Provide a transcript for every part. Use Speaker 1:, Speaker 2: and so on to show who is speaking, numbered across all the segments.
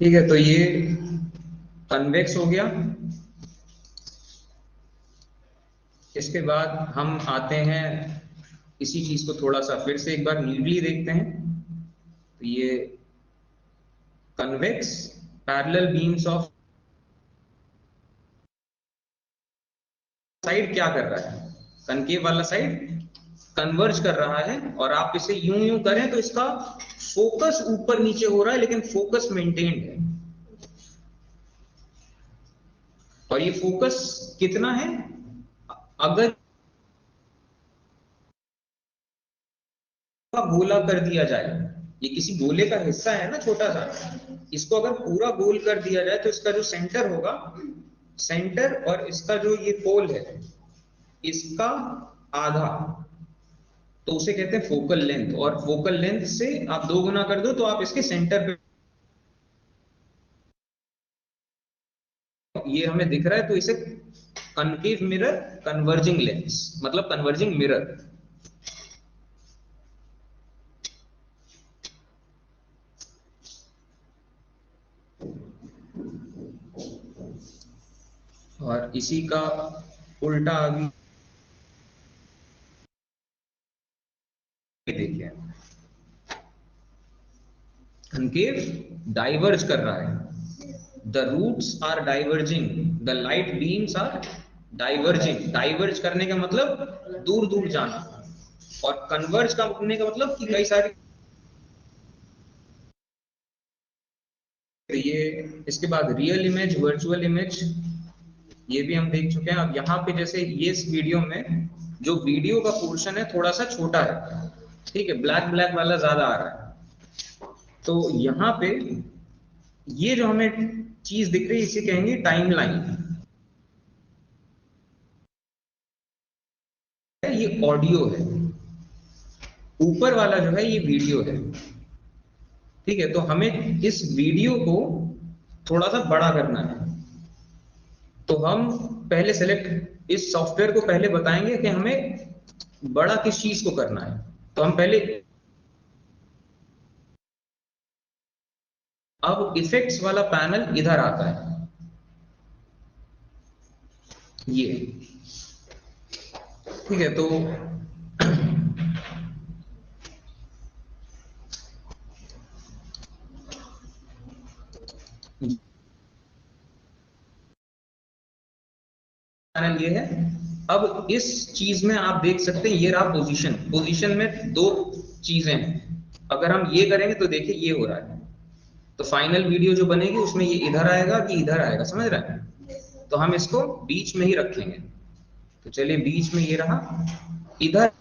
Speaker 1: ठीक है, तो ये कन्वेक्स हो गया। इसके बाद हम आते हैं, इसी चीज को थोड़ा सा फिर से एक बार नीटली देखते हैं। तो ये convex parallel beams of side क्या कर रहा है, कनकेव वाला साइड कन्वर्ज कर रहा है, और आप इसे यूं यूं करें तो इसका फोकस ऊपर नीचे हो रहा है लेकिन फोकस मेंटेन्ड है। और ये फोकस कितना है, अगर गोला कर दिया जाए, ये किसी गोले का हिस्सा है ना छोटा सा, इसको अगर पूरा गोल कर दिया जाए तो इसका जो सेंटर होगा, सेंटर और इसका जो ये पोल है, इसका आधा, तो उसे कहते हैं फोकल लेंथ। और फोकल लेंथ से आप दो गुना कर दो तो आप इसके सेंटर पे, ये हमें दिख रहा है तो इसे कनकेव मिरर कन्वर्जिंग लेंस, मतलब कन्वर्जिंग मिरर। और इसी का उल्टा अभी देखिए, कनकेव डाइवर्ज कर रहा है, the routes are diverging, the light beams are diverging. Diverge करने का मतलब दूर दूर जाना, और कन्वर्ज करने का मतलब कि कई सारे, ये इसके बाद रियल इमेज वर्चुअल इमेज, ये भी हम देख चुके हैं। अब यहाँ पे जैसे ये इस वीडियो में जो वीडियो का पोर्शन है थोड़ा सा छोटा है, ठीक है, ब्लैक ब्लैक वाला ज्यादा आ रहा है। तो यहाँ पे ये जो हमें चीज दिख रही है इसे कहेंगे टाइमलाइन। ये ऑडियो है, ऊपर वाला जो है ये वीडियो है। ठीक है, तो हमें इस वीडियो को थोड़ा सा बड़ा करना है। तो हम पहले सेलेक्ट, इस सॉफ्टवेयर को पहले बताएंगे कि हमें बड़ा किस चीज को करना है। तो हम पहले, अब इफेक्ट्स वाला पैनल इधर आता है, ये, ठीक है। तो पैनल ये है। अब इस चीज में आप देख सकते हैं, ये रहा पोजीशन, पोजीशन में दो चीजें हैं। अगर हम ये करेंगे तो देखिए ये हो रहा है, तो फाइनल वीडियो जो बनेगी उसमें ये इधर आएगा कि इधर आएगा, समझ रहे हैं। तो हम इसको बीच में ही रखेंगे। तो चलिए बीच में ये रहा, इधर।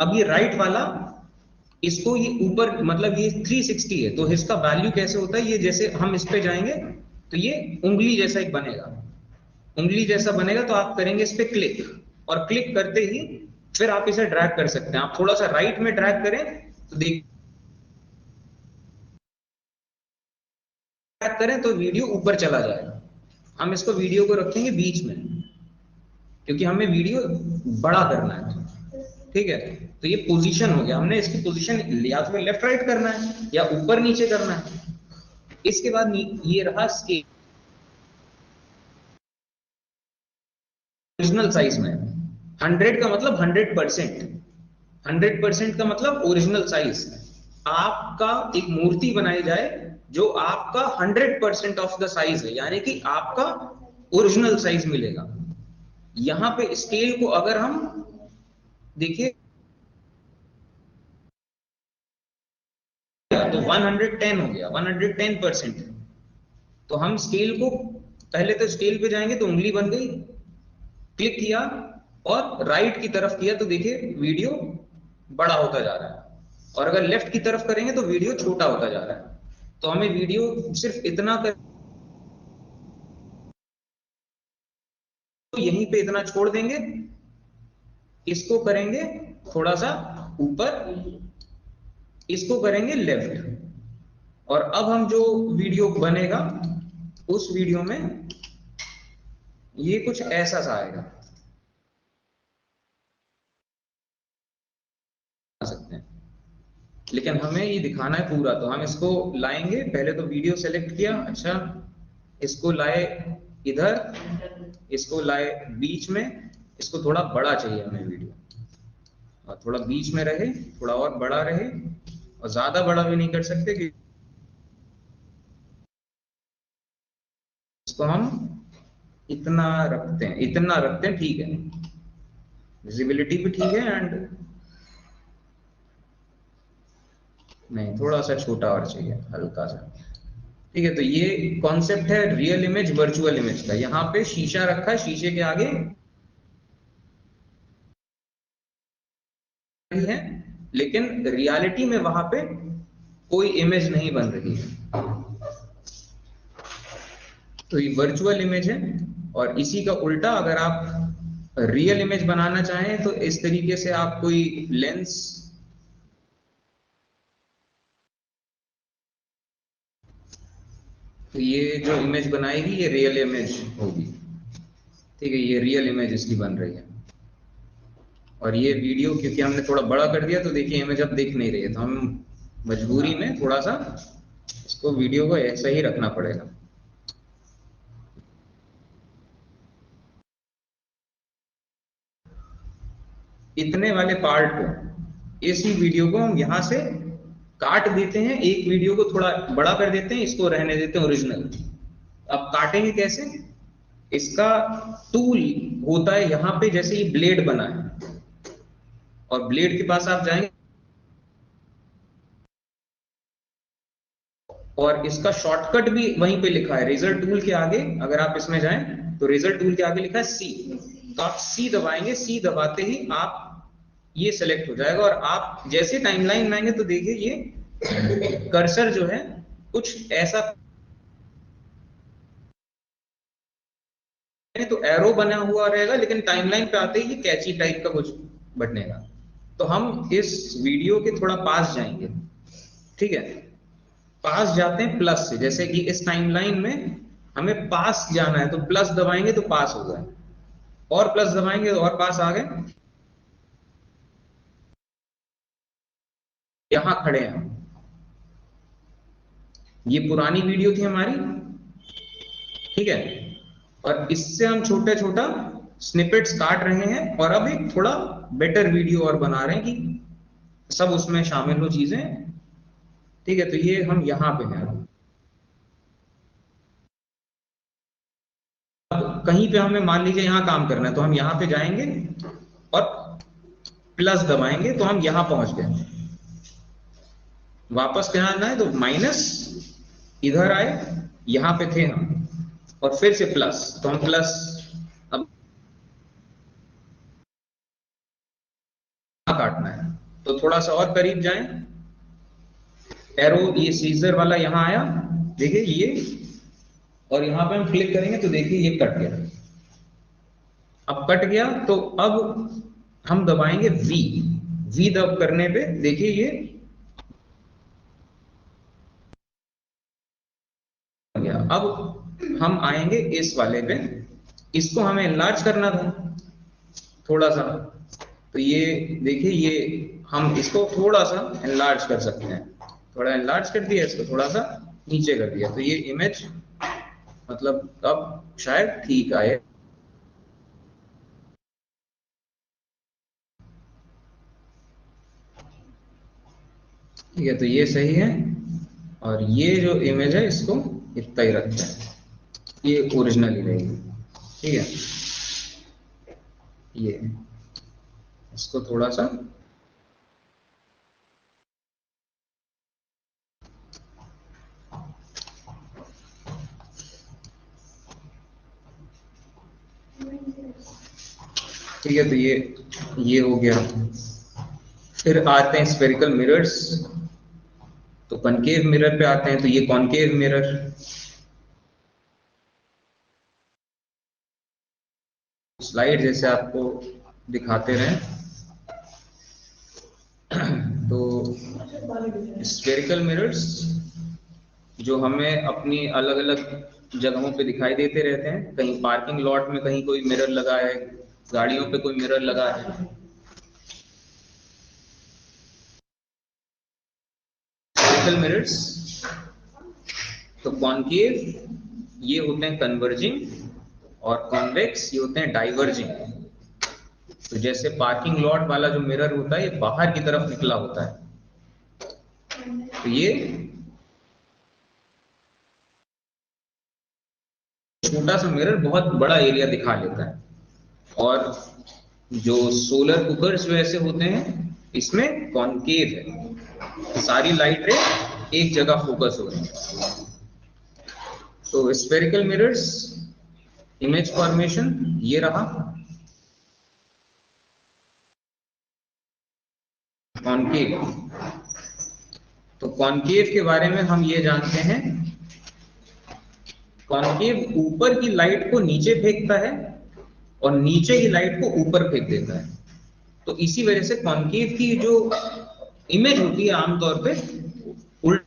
Speaker 1: अब ये राइट वाला, इसको ये ऊपर, मतलब ये 360 है, तो इसका वैल्यू कैसे होता है, ये जैसे हम इस पे जाएंगे तो ये उंगली जैसा एक बनेगा, उंगली जैसा बनेगा। तो आप करेंगे इस पे क्लिक, और क्लिक करते ही फिर आप इसे ड्रैग कर सकते हैं। आप थोड़ा सा राइट में ड्रैग करें तो देख, ड्रैग करें तो वीडियो ऊपर चला जाएगा। हम इसको वीडियो को रखेंगे बीच में, क्योंकि हमें वीडियो बड़ा करना है, ठीक है। तो ये पोजीशन हो गया, हमने इसकी पोजीशन या तो लेफ्ट राइट करना है या ऊपर नीचे करना है। इसके बाद ये रहा स्केल, ओरिजिनल साइज में। 100 का मतलब 100%, 100% का मतलब ओरिजिनल साइज। आपका एक मूर्ति बनाई जाए जो आपका 100% ऑफ द साइज है, यानी कि आपका ओरिजिनल साइज मिलेगा। यहां पे स्केल को अगर हम देखिए तो 110 हो गया, 110%। तो हम स्केल को, पहले तो स्केल पे जाएंगे तो उंगली बन गई, क्लिक किया और राइट की तरफ किया तो देखिए वीडियो बड़ा होता जा रहा है। और अगर लेफ्ट की तरफ करेंगे तो वीडियो छोटा होता जा रहा है। तो हमें वीडियो सिर्फ इतना कर, तो यहीं पे इतना छोड़ देंगे, इसको करेंगे थोड़ा सा ऊपर, इसको करेंगे लेफ्ट। और अब हम जो वीडियो बनेगा उस वीडियो में ये कुछ ऐसा सा आएगा, सकते हैं। लेकिन हमें ये दिखाना है पूरा, तो हम इसको लाएंगे। पहले तो वीडियो सेलेक्ट किया, अच्छा इसको लाए इधर, इसको लाए बीच में, इसको थोड़ा बड़ा चाहिए हमें वीडियो, और थोड़ा बीच में रहे, थोड़ा और बड़ा रहे, और ज्यादा बड़ा भी नहीं कर सकते कि इसको हम इतना रखते हैं, ठीक है, विजिबिलिटी भी ठीक है। एंड नहीं, थोड़ा सा छोटा और चाहिए, हल्का सा, ठीक है। तो ये कॉन्सेप्ट है रियल इमेज वर्चुअल इमेज का। यहाँ पे शीशा रखा है, शीशे के आगे है, लेकिन रियलिटी में वहां पे कोई इमेज नहीं बन रही है, तो ये वर्चुअल इमेज है। और इसी का उल्टा अगर आप रियल इमेज बनाना चाहें तो इस तरीके से आप कोई लेंस, तो ये जो इमेज बनाएगी ये रियल इमेज होगी, ठीक है, ये रियल इमेज इसकी बन रही है। और ये वीडियो क्योंकि हमने थोड़ा बड़ा कर दिया तो देखिए इमेज अब दिख नहीं रही है, तो हम मजबूरी में थोड़ा सा इसको वीडियो को ऐसा ही रखना पड़ेगा। इतने वाले पार्ट को, इसी वीडियो को हम यहां से काट देते हैं, एक वीडियो को थोड़ा बड़ा कर देते हैं, इसको रहने देते हैं ओरिजिनल। अब काटेंगे कैसे? इसका टूल होता है यहाँ पे, जैसे ये ब्लेड बना है और ब्लेड के पास आप जाएंगे और इसका शॉर्टकट भी वहीं पे लिखा है, रेजर टूल के आगे अगर आप इसमें जाएं तो रेजर टूल के आगे लिखा है सी, तो आप सी दबाएंगे, सी दबाते ही आप ये सेलेक्ट हो जाएगा। और आप जैसे टाइमलाइन में आएंगे तो देखिए ये कर्सर जो है कुछ ऐसा, तो एरो बना हुआ रहेगा, लेकिन टाइमलाइन पे आते ही ये कैची टाइप का कुछ बनेगा। तो हम इस वीडियो के थोड़ा पास जाएंगे, ठीक है, पास जाते हैं प्लस से, जैसे कि इस टाइमलाइन में हमें पास जाना है तो प्लस दबाएंगे तो पास हो गए, और प्लस दबाएंगे तो और पास आ गए, यहां खड़े हैं। ये पुरानी वीडियो थी हमारी, ठीक है, और इससे हम छोटा छोटा स्निपेट्स काट रहे हैं और अब एक थोड़ा बेटर वीडियो और बना रहे हैं कि सब उसमें शामिल हो चीजें, ठीक है। तो ये हम यहाँ पे हैं, अब कहीं पे हमें मान लीजिए यहाँ काम करना है तो हम यहाँ पे जाएंगे और प्लस दबाएंगे तो हम यहाँ पहुंच गए। वापस कहाँ आना है तो माइनस, इधर आए, यहाँ पे थे हम, और फिर से प्लस, तो हम प्लस, अब काटना है तो थोड़ा सा और करीब जाएं, एरो ये सीजर वाला यहाँ आया, देखिए ये, और यहाँ पे हम क्लिक करेंगे तो देखिए ये कट गया। अब कट गया तो अब हम दबाएंगे वी, वी दब करने पे देखिए ये गया। अब हम आएंगे इस वाले पे, इसको हमें एनलार्ज करना था थोड़ा सा, तो ये देखिए ये हम इसको थोड़ा सा एनलार्ज कर सकते हैं, थोड़ा एनलार्ज कर दिया, इसको थोड़ा सा नीचे कर दिया, तो ये इमेज मतलब अब शायद ठीक आए। ठीक है, तो ये सही है, और ये जो इमेज है इसको इतना ही रखते हैं, ये ओरिजिनल ही रहेगी, ठीक है। ये इसको थोड़ा सा, ठीक है, तो ये हो गया। फिर आते हैं स्फेरिकल मिरर्स, तो कॉनकेव मिरर पे आते हैं, तो ये कॉनकेव मिरर, स्लाइड जैसे आपको दिखाते रहे, तो स्फेरिकल मिरर्स जो हमें अपनी अलग अलग जगहों पे दिखाई देते रहते हैं, कहीं पार्किंग लॉट में कहीं कोई मिरर लगा है, गाड़ियों पे कोई मिरर लगा है, स्फेरिकल मिरर्स, तो कॉनकेव ये होते हैं कन्वर्जिंग और कॉन्वेक्स ये होते हैं डाइवर्जिंग। तो जैसे पार्किंग लॉट वाला जो मिरर होता है ये बाहर की तरफ निकला होता है, तो ये छोटा सा मिरर बहुत बड़ा एरिया दिखा लेता है। और जो सोलर कुकर्स जो ऐसे होते हैं इसमें कॉनकेव है, सारी लाइट रे एक जगह फोकस हो रही है। तो स्फेरिकल मिरर्स इमेज फॉर्मेशन ये रहा, कॉनकेव। तो कॉनकेव के बारे में हम ये जानते हैं, कॉनकेव ऊपर की लाइट को नीचे फेंकता है और नीचे की लाइट को ऊपर फेंक देता है। तो इसी वजह से कॉनकेव की जो इमेज होती है आमतौर पे उल्ट।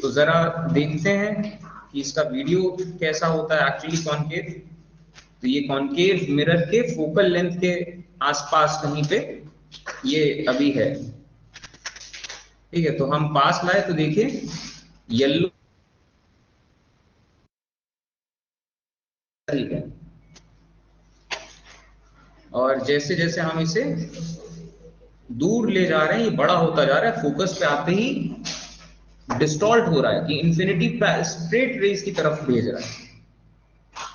Speaker 1: तो जरा देखते हैं कि इसका वीडियो कैसा होता है एक्चुअली कॉनकेव। तो ये कॉनकेव मिरर के फोकल लेंथ के आसपास कहीं पे ये अभी है, ठीक है। तो हम पास लाए तो देखिए येलो, ठीक है। और जैसे जैसे हम इसे दूर ले जा रहे हैं ये बड़ा होता जा रहा है, फोकस पे आते ही डिस्टॉर्ट हो रहा है कि इंफिनिटी स्ट्रेट रेस की तरफ भेज रहा है,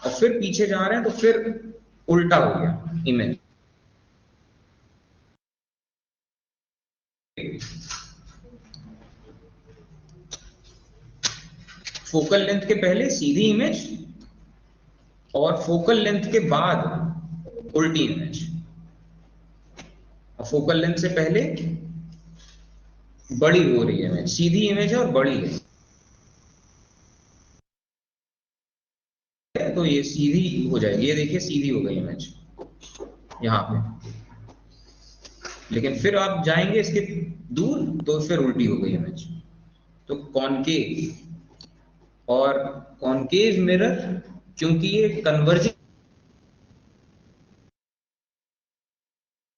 Speaker 1: और फिर पीछे जा रहे हैं तो फिर उल्टा हो गया इमेज। फोकल लेंथ के पहले सीधी इमेज और फोकल लेंथ के बाद उल्टी इमेज। फोकल लेंथ से पहले बड़ी हो रही है इमेज, सीधी इमेज है और बड़ी है, तो ये सीधी हो जाएगी। ये देखिए सीधी हो गई इमेज यहाँ पे, लेकिन फिर आप जाएंगे इसके दूर तो फिर उल्टी हो गई इमेज। तो कॉनकेव और कॉनकेव मिरर, क्योंकि ये कन्वर्जिंग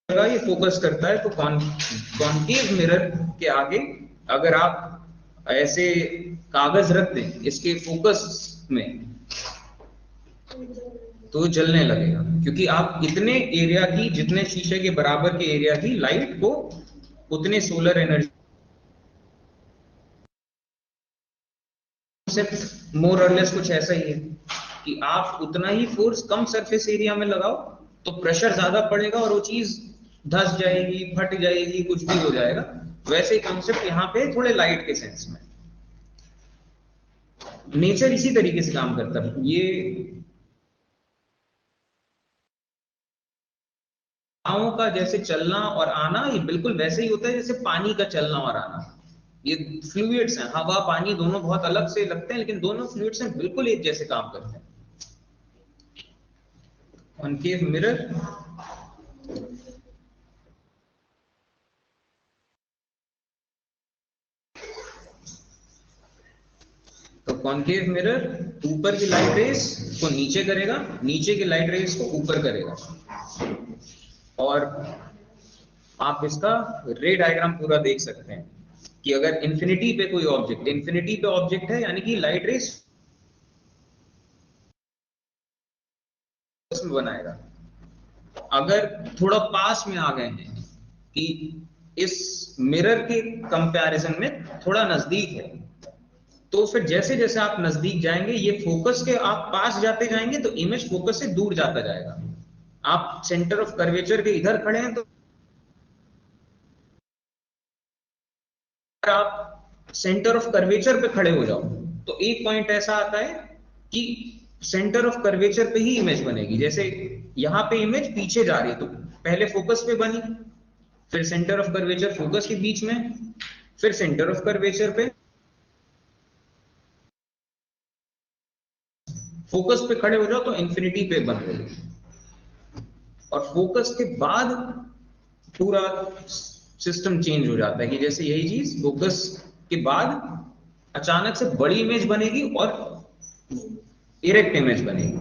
Speaker 1: ये फोकस करता है, तो कॉनकेव मिरर के आगे अगर आप ऐसे कागज रख दें इसके फोकस में तो जलने लगेगा, क्योंकि आप इतने एरिया की, जितने शीशे के बराबर के एरिया की लाइट को उतने सोलर एनर्जी, सिर्फ मोर और लेस कुछ ऐसा ही है कि आप उतना ही फोर्स कम सरफेस एरिया में लगाओ तो प्रेशर ज्यादा पड़ेगा और वो चीज धस जाएगी, फट जाएगी, कुछ भी हो जाएगा। वैसे ही कॉन्सेप्ट यहाँ पे थोड़े लाइट के सेंस में, नेचर इसी तरीके से काम करता है। ये हवाओं का जैसे चलना और आना ये बिल्कुल वैसे ही होता है जैसे पानी का चलना और आना। ये फ्लूइड्स हैं, हवा पानी दोनों बहुत अलग से लगते हैं लेकिन दोनों फ्लूइड्स हैं, बिल्कुल एक जैसे काम करते हैं। कॉनकेव मिरर, तो कॉनकेव मिरर ऊपर की लाइट रेस को नीचे करेगा, नीचे की लाइट रेस को ऊपर करेगा। और आप इसका रे डायग्राम पूरा देख सकते हैं कि अगर इंफिनिटी पे कोई ऑब्जेक्ट, इंफिनिटी पे ऑब्जेक्ट है यानी कि लाइट रेस बनाएगा। अगर थोड़ा पास में आ गए हैं कि इस मिरर के कंपैरिजन में थोड़ा नजदीक है, तो फिर जैसे जैसे आप नजदीक जाएंगे ये फोकस के आप पास जाते जाएंगे तो इमेज फोकस से दूर जाता जाएगा। आप सेंटर ऑफ कर्वेचर के इधर खड़े हैं तो आप सेंटर ऑफ कर्वेचर पे खड़े हो जाओ तो एक पॉइंट ऐसा आता है कि सेंटर ऑफ कर्वेचर पे ही इमेज बनेगी। जैसे यहां पे इमेज पीछे जा रही है तो पहले फोकस पे बनी, फिर सेंटर ऑफ कर्वेचर फोकस के बीच में, फिर सेंटर ऑफ कर्वेचर पे, फोकस पे खड़े हो जाओ तो इंफिनिटी पे बन गई। और फोकस के बाद पूरा सिस्टम चेंज हो जाता है कि जैसे यही चीज फोकस के बाद अचानक से बड़ी इमेज बनेगी और इरेक्ट इमेज बनेगी।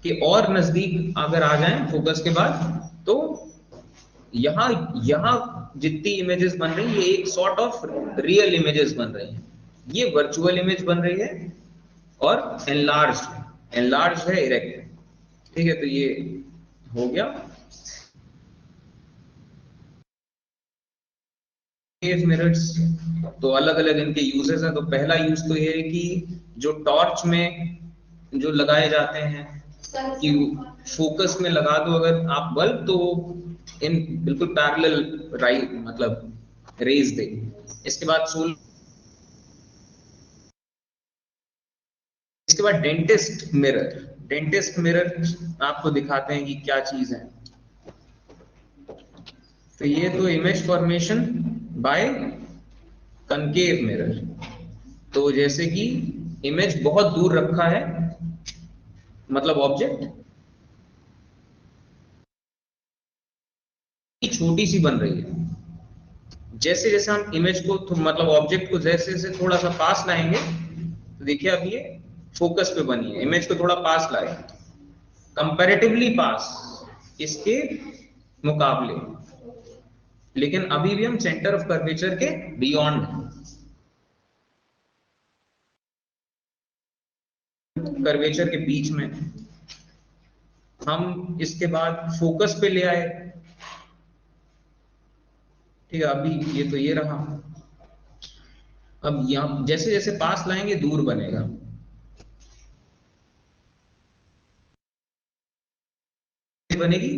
Speaker 1: कि और नजदीक अगर आ जाएं फोकस के बाद, तो यहाँ यहाँ जितनी इमेजेस बन रही है ये एक सॉर्ट ऑफ रियल इमेजेस बन रही हैं, ये वर्चुअल इमेज बन रही है और एनलार्ज है इरेक्ट है। ठीक है, तो ये हो गया केव मिरर्स। तो अलग अलग इनके यूजेस हैं। तो पहला यूज तो ये है कि जो टॉर्च में जो लगाए जाते हैं कि फोकस में लगा दो अगर आप बल्ब, तो इन बिल्कुल पैरेलल राइट मतलब रेज दे। इसके बाद सोल इसके बाद डेंटिस्ट मिरर आपको दिखाते हैं कि क्या चीज है। तो ये तो image formation by concave mirror. तो जैसे कि इमेज बहुत दूर रखा है, मतलब ऑब्जेक्ट छोटी सी बन रही है, जैसे जैसे हम इमेज को मतलब ऑब्जेक्ट को जैसे जैसे थोड़ा सा पास लाएंगे, तो देखिए अब ये फोकस पे बनी है, इमेज को थोड़ा पास लाए, कंपैरेटिवली पास इसके मुकाबले, लेकिन अभी भी हम सेंटर ऑफ कर्वेचर के बियॉन्ड हैं, कर्वेचर के बीच में। हम इसके बाद फोकस पे ले आए। ठीक है, अभी ये तो ये रहा। अब यहाँ जैसे जैसे पास लाएंगे दूर बनेगा, बनेगी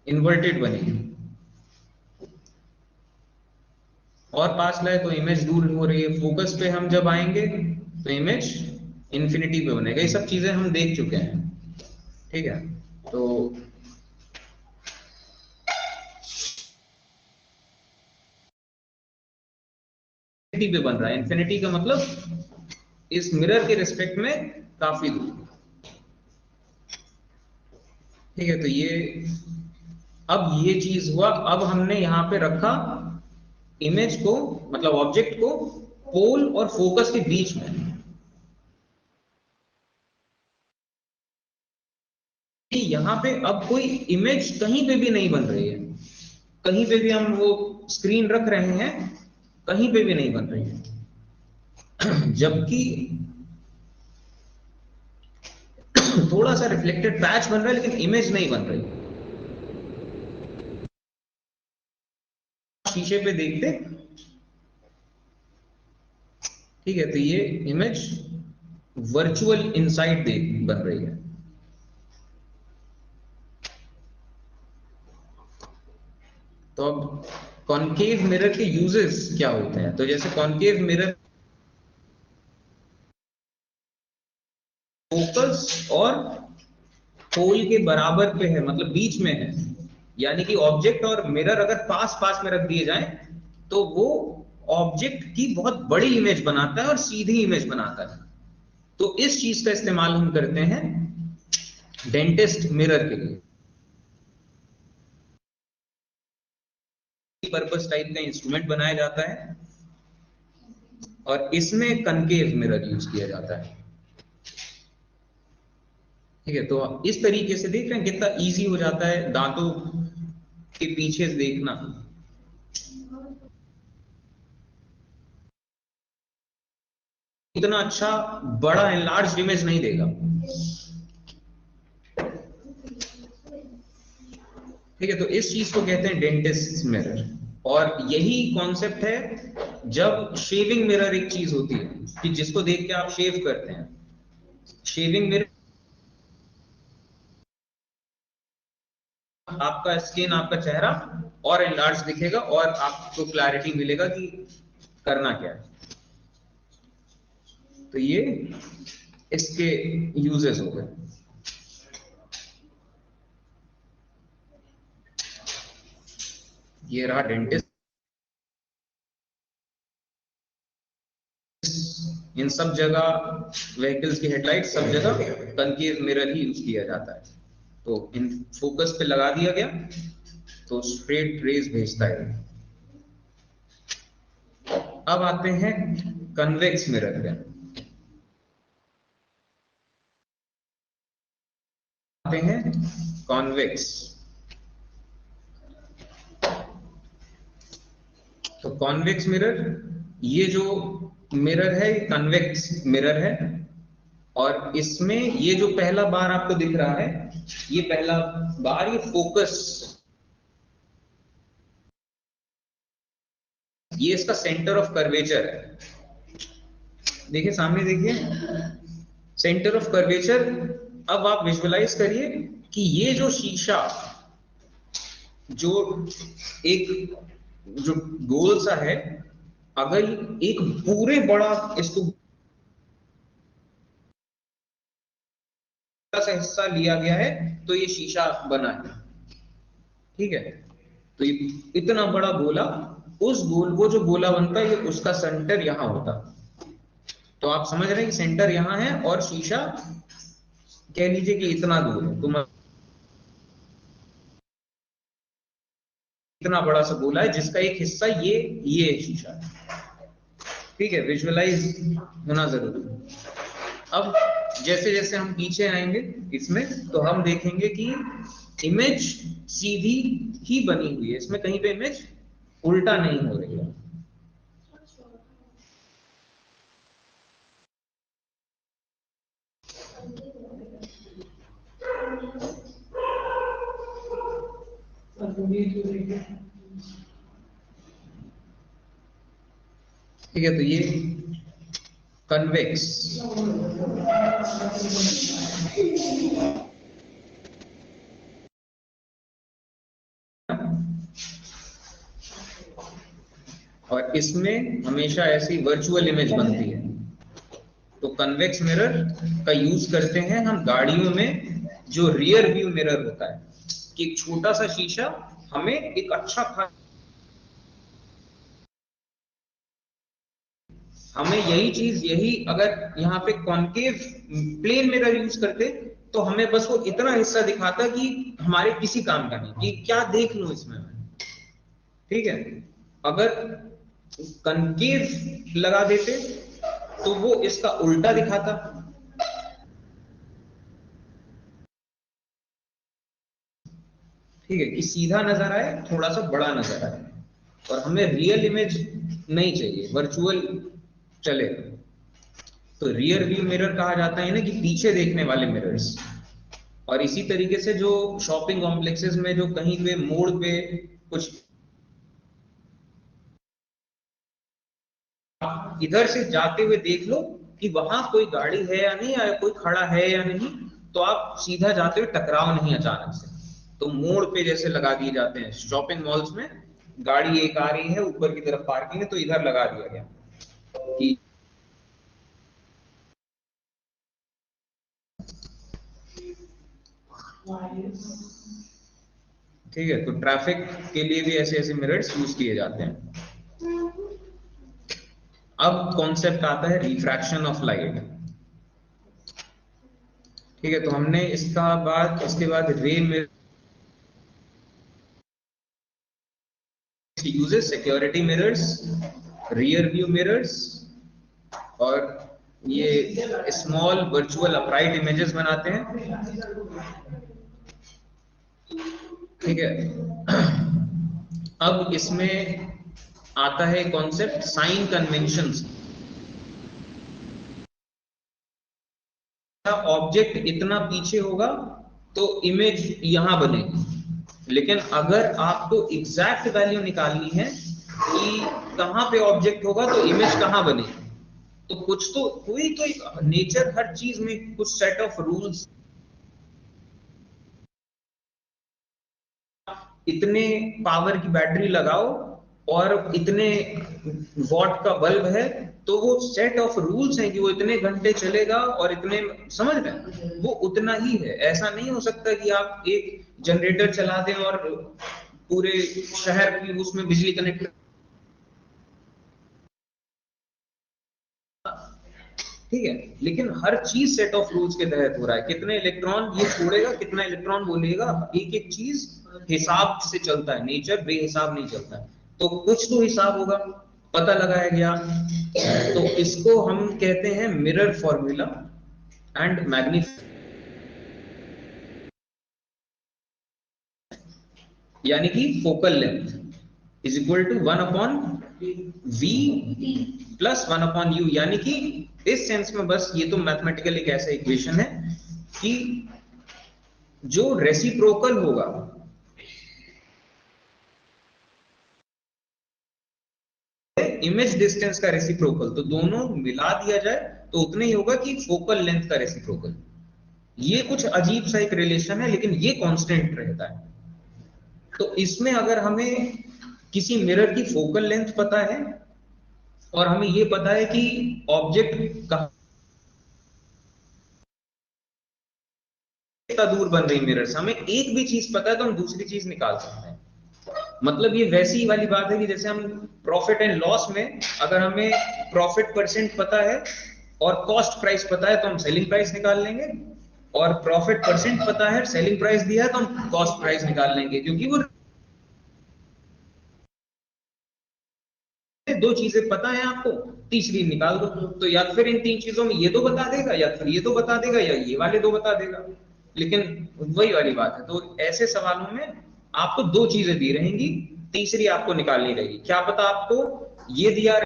Speaker 1: इन्वर्टेड बनेगी, और पास लाए तो इमेज दूर हो रही है, फोकस पे हम जब आएंगे तो इमेज इन्फिनिटी पे बनेगा। ये सब चीजें हम देख चुके हैं। ठीक है, तो इन्फिनिटी पे बन रहा है। इन्फिनिटी का मतलब इस मिरर के रिस्पेक्ट में काफी दूर। ठीक है, तो ये अब ये चीज हुआ। अब हमने यहां पे रखा इमेज को, मतलब ऑब्जेक्ट को पोल और फोकस के बीच में। कि यहाँ पे अब कोई इमेज कहीं पे भी नहीं बन रही है, कहीं पे भी हम वो स्क्रीन रख रहे हैं, कहीं पे भी नहीं बन रही है। जबकि थोड़ा सा रिफ्लेक्टेड पैच बन रहा है, लेकिन इमेज नहीं बन रही। शीशे पे देखते, ठीक है, तो ये इमेज वर्चुअल इनसाइड देख बन रही है। तो अब कॉनकेव मिरर के यूजेस क्या होते हैं? तो जैसे कॉनकेव मिरर फोकस और पोल के बराबर पे है, मतलब बीच में है, यानी कि ऑब्जेक्ट और मिरर अगर पास पास में रख दिए जाएं तो वो ऑब्जेक्ट की बहुत बड़ी इमेज बनाता है और सीधी इमेज बनाता है। तो इस चीज का इस्तेमाल हम करते हैं डेंटिस्ट मिरर के लिए। पर्पस टाइप का इंस्ट्रूमेंट बनाया जाता है और इसमें कनकेव मिरर यूज किया जाता है। ठीक है, तो इस तरीके से देख रहे हैं कितना इजी हो जाता है दांतों के पीछे देखना। इतना अच्छा बड़ा एनलार्ज इमेज नहीं देगा। ठीक है, तो इस चीज को कहते हैं डेंटिस्ट मिरर। और यही कॉन्सेप्ट है जब शेविंग मिरर एक चीज होती है कि जिसको देख के आप शेव करते हैं। शेविंग मिरर आपका स्किन, आपका चेहरा और एनलार्ज दिखेगा और आपको क्लैरिटी मिलेगा कि करना क्या है। तो ये इसके यूजेस हो गए। ये रहा डेंटिस्ट। इन सब जगह व्हीकल्स की हेडलाइट सब जगह कनकेव मिरर ही यूज किया जाता है। तो इन फोकस पे लगा दिया गया तो स्ट्रेट रेज भेजता है। अब आते हैं कन्वेक्स मिरर पे। हैं कॉन्वेक्स। तो कॉन्वेक्स मिरर, ये जो मिरर है ये कन्वेक्स मिरर है, और इसमें ये जो पहला बार आपको दिख रहा है, ये पहला बार ये फोकस, ये इसका सेंटर ऑफ कर्वेचर है। देखिए सामने, देखिए सेंटर ऑफ कर्वेचर। अब आप विजुअलाइज करिए कि ये जो शीशा, जो एक जो गोल सा है, अगर एक पूरे बड़ा इसको सा हिस्सा लिया गया है तो ये शीशा बना है, ठीक है। तो ये इतना बड़ा गोला, उस गोल को जो गोला बनता है, ये उसका सेंटर यहां होता। तो आप समझ रहे हैं कि सेंटर यहां है और शीशा कह लीजिए कि इतना दूर है। तो इतना बड़ा सा गोला है जिसका एक हिस्सा ये शीशा है, ठीक है। विजुअलाइज होना जरूरी है। अब जैसे जैसे हम पीछे आएंगे इसमें, तो हम देखेंगे कि इमेज सीधी ही बनी हुई है, इसमें कहीं पे इमेज उल्टा नहीं हो रही है। ठीक है, तो ये कन्वेक्स, और इसमें हमेशा ऐसी वर्चुअल इमेज बनती है। तो कन्वेक्स मिरर का यूज करते हैं हम गाड़ियों में, जो रियर व्यू मिरर होता है, कि एक छोटा सा शीशा हमें एक अच्छा हमें यही अगर यहाँ पे कॉन्केव प्लेन मिरर यूज करते तो हमें बस वो इतना हिस्सा दिखाता कि हमारे किसी काम का नहीं, कि क्या देख लूं इसमें मैं, ठीक है। अगर कनकेव लगा देते तो वो इसका उल्टा दिखाता, ठीक है, कि सीधा नजर आए, थोड़ा सा बड़ा नजर आए। और हमें रियल इमेज नहीं चाहिए, वर्चुअल चले। तो रियर व्यू मिरर कहा जाता है ना, कि पीछे देखने वाले मिरर्स। और इसी तरीके से जो शॉपिंग कॉम्प्लेक्सेस में जो कहीं पे मोड़ पे कुछ इधर से जाते हुए देख लो कि वहां कोई गाड़ी है या नहीं, या कोई खड़ा है या नहीं, तो आप सीधा जाते हुए टकराव नहीं अचानक से। तो मोड़ पे जैसे लगा दिए जाते हैं शॉपिंग मॉल्स में, गाड़ी एक आ रही है, ऊपर की तरफ पार्किंग है, तो इधर लगा दिया गया कि ठीक है। तो ट्रैफिक के लिए भी ऐसे ऐसे मिरर्स यूज किए जाते हैं। अब कॉन्सेप्ट आता है रिफ्रैक्शन ऑफ लाइट, ठीक है। तो हमने इसके बाद रे mirror uses security mirrors, rear view mirrors, और ये स्मॉल वर्चुअल अपराइट इमेजेस बनाते हैं, ठीक है। अब इसमें आता है कॉन्सेप्ट साइन कन्वेंशंस। ऑब्जेक्ट इतना पीछे होगा तो इमेज यहां बनेगी, लेकिन अगर आपको एग्जैक्ट वैल्यू निकालनी है कि कहां पे ऑब्जेक्ट होगा तो इमेज कहां बनेगी, तो कुछ तो कोई तो नेचर हर चीज में कुछ सेट ऑफ रूल्स, इतने पावर की बैटरी लगाओ और इतने वॉट का बल्ब है, तो वो सेट ऑफ रूल्स हैं कि वो इतने घंटे चलेगा और इतने, समझ रहे हैं, वो उतना ही है। ऐसा नहीं हो सकता कि आप एक जनरेटर चला दें और पूरे शहर की उसमें बिजली कनेक्ट, ठीक है। लेकिन हर चीज सेट ऑफ रूल्स के तहत हो रहा है, कितने इलेक्ट्रॉन ये छोड़ेगा, कितना इलेक्ट्रॉन वो लेगा, एक एक चीज हिसाब से चलता है, नेचर बेहिसाब नहीं चलता है। तो कुछ तो हिसाब होगा, पता लगाया गया। तो इसको हम कहते हैं मिरर फॉर्मूला एंड मैग्नीफिकेशन। यानी कि focal length is equal to 1/v plus 1/u, यानी कि इस सेंस में बस ये तो मैथमेटिकल एक ऐसा इक्वेशन है कि जो रेसिप्रोकल होगा इमेज डिस्टेंस का रेसिप्रोकल, तो दोनों मिला दिया जाए तो उतने ही होगा कि फोकल लेंथ का रेसिप्रोकल। ये कुछ अजीब सा एक रिलेशन है, लेकिन ये कांस्टेंट रहता है। तो इसमें अगर हमें किसी मिरर की फोकल लेंथ पता है और हमें ये पता है कि ऑब्जेक्ट कहां दूर बन रही मिरर से, हमें एक भी चीज पता है तो हम दूसरी चीज निकाल सकते हैं। मतलब ये वैसी वाली बात है कि जैसे हम प्रॉफिट एंड लॉस में अगर हमें प्रॉफिट परसेंट पता है और कॉस्ट प्राइस पता है तो हम सेलिंग प्राइस निकाल लेंगे, और प्रॉफिट परसेंट पता है, सेलिंग प्राइस दिया है तो हम कॉस्ट प्राइस निकाल लेंगे, क्योंकि वो दो चीजें पता है आपको, तीसरी निकाल दो। तो या फिर इन तीन चीजों में ये दो बता देगा, या फिर ये दो बता देगा, या ये वाले दो बता देगा। लेकिन वही वाली बात है, तो ऐसे सवालों में आपको दो चीजें दी रहेंगी, तीसरी आपको निकालनी रहेगी। क्या पता आपको ये दिया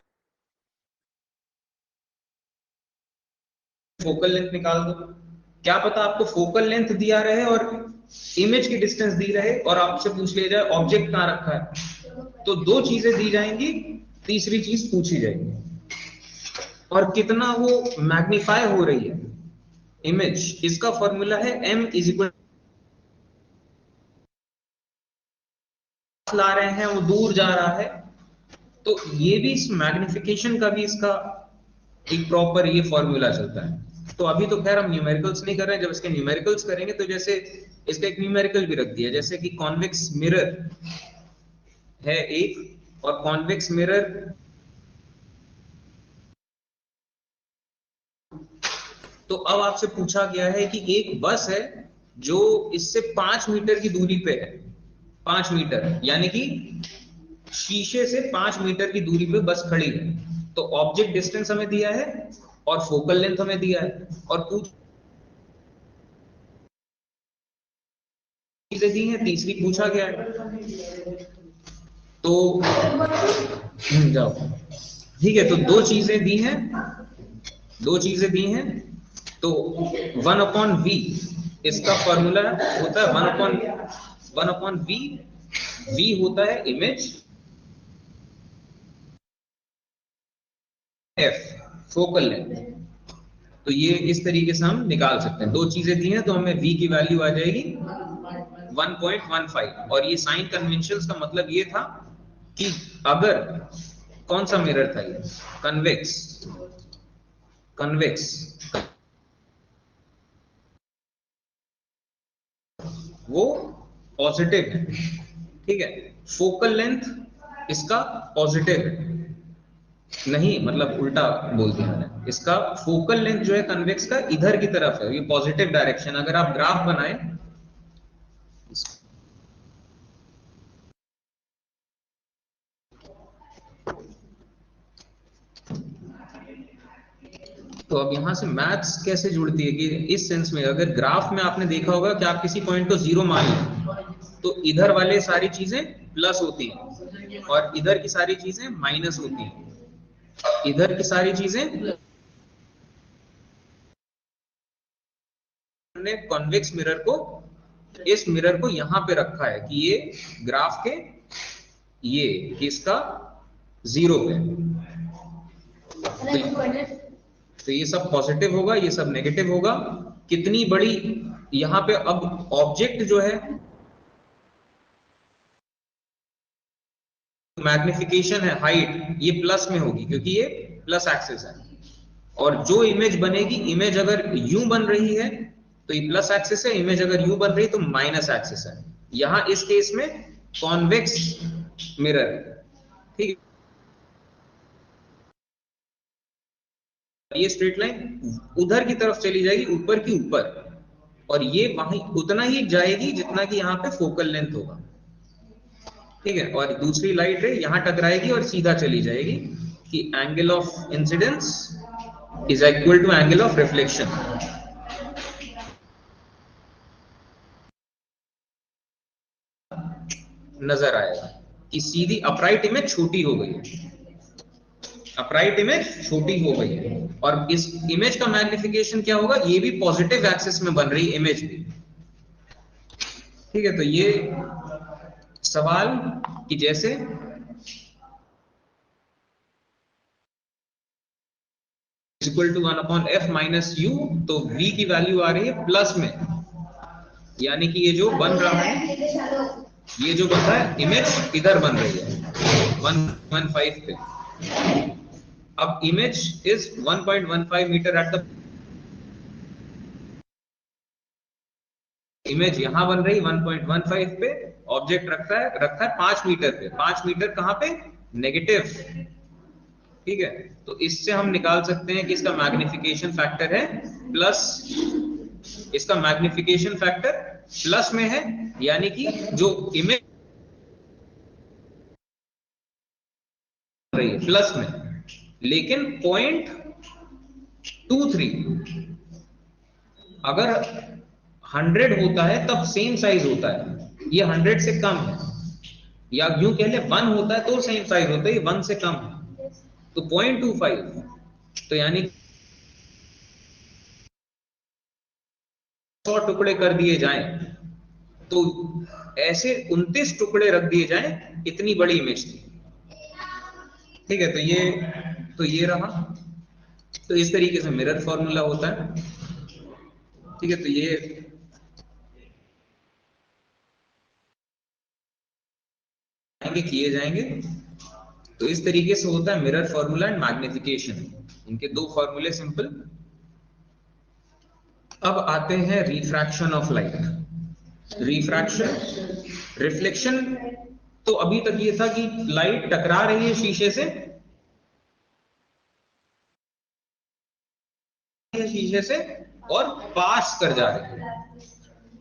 Speaker 1: फोकल लेंथ निकाल दो, क्या पता आपको फोकल लेंथ दिया रहे और इमेज की डिस्टेंस दी रहे और आपसे पूछ लिया जाए ऑब्जेक्ट कहां रखा है, तो दो चीजें दी जाएंगी, तीसरी चीज पूछी जाएगी। और कितना वो मैग्नीफाई हो रही है इमेज, इसका फॉर्मूला है m इज इक्वल, ला रहे हैं वो दूर जा रहा है, तो ये भी इस मैग्निफिकेशन का भी इसका एक प्रॉपर ये फॉर्मूला चलता है। तो अभी तो खैर हम न्यूमेरिकल्स नहीं कर रहे हैं, जब इसके न्यूमेरिकल्स करेंगे तो जैसे इसका एक न्यूमेरिकल भी रख दिया, जैसे कि कॉन्वेक्स मिरर है एक, और कॉन्वेक्स मिरर, तो अब आपसे पूछा गया है कि एक बस है जो इससे 5 मीटर की दूरी पे है, 5 मीटर, यानी कि शीशे से 5 मीटर की दूरी पे बस खड़ी है। तो ऑब्जेक्ट डिस्टेंस हमें दिया है और फोकल लेंथ हमें दिया है, और पूछ चीजें दी हैं, तीसरी पूछा गया है। तो जाओ, ठीक है, तो दो चीजें दी हैं, दो चीजें दी हैं, तो 1/v इसका फॉर्मूला होता है 1/v, v होता है इमेज, f फोकल लेंथ। तो ये इस तरीके से हम निकाल सकते हैं, दो चीजें दी हैं तो हमें v की वैल्यू आ जाएगी 1.15। और ये साइन कन्वेंशन का मतलब ये था कि अगर, कौन सा मिरर था ये, कन्वेक्स, कन्वेक्स, वो पॉजिटिव है, ठीक है, फोकल लेंथ इसका पॉजिटिव है, नहीं मतलब उल्टा बोल दिया मैंने, इसका फोकल लेंथ जो है कन्वेक्स का इधर की तरफ है, ये पॉजिटिव डायरेक्शन। अगर आप ग्राफ बनाए, तो अब यहां से मैथ्स कैसे जुड़ती है कि इस सेंस में, अगर ग्राफ में आपने देखा होगा कि आप किसी पॉइंट को जीरो मान लें तो इधर वाले सारी चीजें प्लस होती हैं और इधर की सारी चीजें माइनस होती हैं, इधर की सारी चीजें, हमने कॉन्वेक्स मिरर को, इस मिरर को यहां पे रखा है कि ये ग्राफ के, ये किसका जीरो है, तो ये सब पॉजिटिव होगा, ये सब नेगेटिव होगा। कितनी बड़ी यहाँ पे अब ऑब्जेक्ट जो है, मैग्निफिकेशन है, हाइट, ये प्लस में होगी क्योंकि ये प्लस एक्सिस है, और जो इमेज बनेगी, इमेज अगर यू बन रही है तो ये प्लस एक्सिस है, इमेज अगर यू बन रही है तो माइनस एक्सिस है। यहां इस केस में कॉन्वेक्स मिरर है, ठीक है, ये स्ट्रेट लाइन उधर की तरफ चली जाएगी, ऊपर की ऊपर, और ये वहीं उतना ही जाएगी जितना कि यहाँ पे फोकल लेंथ होगा, ठीक है, और दूसरी लाइट रे यहां टकराएगी और सीधा चली जाएगी कि angle of incidence is equal to angle of reflection. नजर आएगा कि सीधी अपराइट इमेज छोटी हो गई है, अपराइट इमेज छोटी हो गई है। और इस इमेज का मैग्निफिकेशन क्या होगा, ये भी पॉजिटिव एक्सिस में बन रही इमेज भी। ठीक है, तो ये सवाल कि जैसे equal to 1/f minus u, तो v की वैल्यू आ रही है प्लस में, यानी कि ये जो बन रहा है, ये जो बन रहा है इमेज इधर बन रही है 1.15 पे। अब image is 1.15 metre at the, image यहां बन रही 1.15 पे, ऑब्जेक्ट रखा है 5 मीटर पे। 5 मीटर कहां पे, नेगेटिव। ठीक है, तो इससे हम निकाल सकते हैं कि इसका मैग्निफिकेशन फैक्टर है प्लस, इसका मैग्निफिकेशन फैक्टर प्लस में है, यानी कि जो इमेज रही है प्लस में, लेकिन 0.23 अगर 100 होता है तब सेम साइज होता है, ये 100 से कम है, या यूं कह ले 1 होता है तो सेम साइज होता है, ये 1 से कम है, तो 0.25, तो यानी 100 टुकड़े कर दिए जाएं तो ऐसे 29 टुकड़े रख दिए जाएं, इतनी बड़ी इमेज थी। ठीक है, तो ये रहा। तो इस तरीके से मिरर फॉर्मूला होता है। ठीक है, तो ये किए जाएंगे। तो इस तरीके से होता है मिरर फॉर्मूला एंड मैग्निफिकेशन, इनके दो फॉर्मूले सिंपल। अब आते हैं refraction of light. Refraction, reflection, तो अभी तक ये था कि लाइट टकरा रही है शीशे से, और पास कर जा रही है।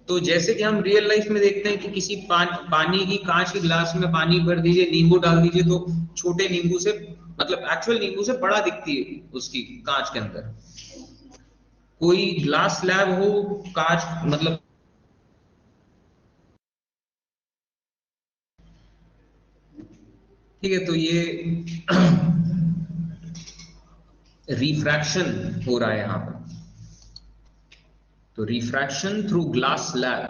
Speaker 1: तो जैसे कि हम रियल लाइफ में देखते हैं कि किसी पानी की, कांच के गिलास में पानी भर दीजिए, नींबू डाल दीजिए, तो छोटे नींबू से, मतलब एक्चुअल नींबू से बड़ा दिखती है उसकी कांच के अंदर। कोई ग्लास स्लैब हो, कांच, मतलब ठीक है, तो ये रिफ्रैक्शन हो रहा है यहां पर। तो रिफ्रैक्शन थ्रू ग्लास स्लैब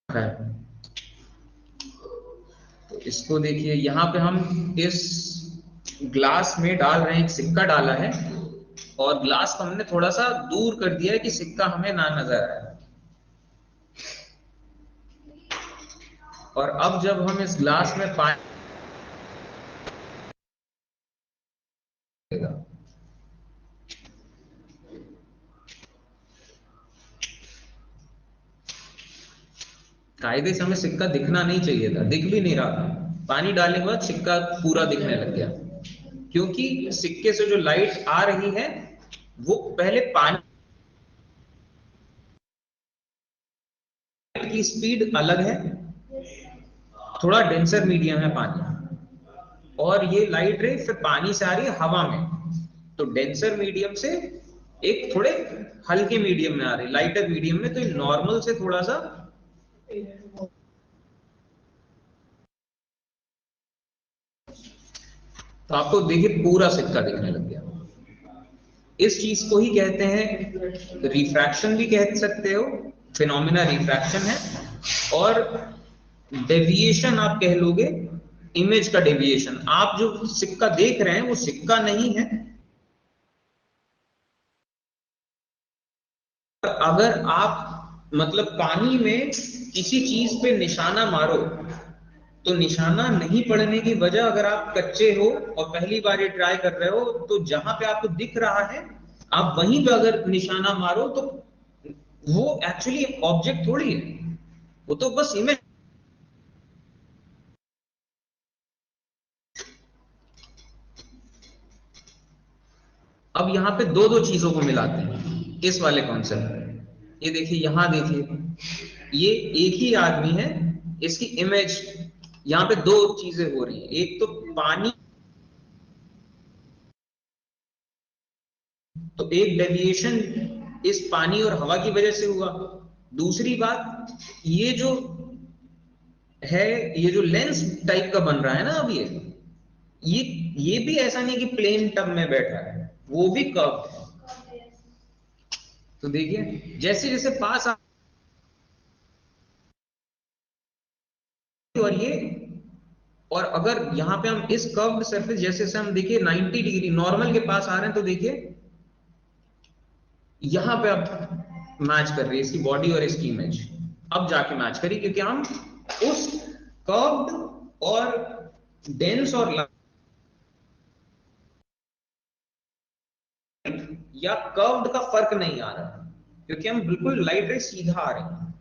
Speaker 1: है। तो इसको देखिए, यहां पे हम इस ग्लास में डाल रहे हैं, एक सिक्का डाला है, और ग्लास को हमने थोड़ा सा दूर कर दिया है कि सिक्का हमें ना नजर आए। और अब जब हम इस ग्लास में पानी, कायदे से हमें सिक्का दिखना नहीं चाहिए था, दिख भी नहीं रहा था, पानी डालने के बाद सिक्का पूरा दिखने लग गया, क्योंकि सिक्के से जो लाइट आ रही है वो पहले पानी की स्पीड अलग है, थोड़ा डेंसर मीडियम है पानी, और ये लाइट रे फिर पानी से आ रही है हवा में, तो डेंसर मीडियम से एक थोड़े हल्के मीडियम में आ रही, लाइटर मीडियम में, तो नॉर्मल से थोड़ा सा, तो आपको देखिए पूरा सिक्का दिखने लग गया। इस चीज को ही कहते हैं, रिफ्रैक्शन भी कह सकते हो, फिनोमिना रिफ्रैक्शन है, और डेविएशन आप कह लोगे, इमेज का डेविएशन। आप जो सिक्का देख रहे हैं वो सिक्का नहीं है। अगर आप मतलब पानी में किसी चीज पे निशाना मारो, तो निशाना नहीं पड़ने की वजह, अगर आप कच्चे हो और पहली बार ये ट्राई कर रहे हो, तो जहां पे आपको दिख रहा है आप वहीं पे अगर निशाना मारो, तो वो एक्चुअली ऑब्जेक्ट थोड़ी है, वो तो बस इमेज। अब यहाँ पे दो दो चीजों को मिलाते हैं इस वाले कॉन्सेप्ट में। ये देखिए, यहां देखिए, ये एक ही आदमी है, इसकी इमेज, यहाँ पे दो चीजें हो रही हैं, एक तो पानी तो एक डेविएशन इस पानी और हवा की वजह से हुआ। दूसरी बात, ये जो है, ये जो लेंस टाइप का बन रहा है ना अब ये ये भी ऐसा नहीं कि प्लेन टब में बैठा है, वो भी कर्व है। तो देखिए जैसे जैसे पास और ये, और अगर यहां पे हम इस कर्व्ड सरफेस जैसे से हम देखिए 90 डिग्री नॉर्मल के पास आ रहे हैं, तो देखिए यहां पे अब मैच कर रही है इसकी बॉडी और इसकी इमेज। अब जाके मैच करी क्योंकि हम उस कर्व्ड और डेंस और या कर्व्ड का फर्क नहीं आ रहा, क्योंकि हम बिल्कुल लाइट रे सीधा आ रहे हैं।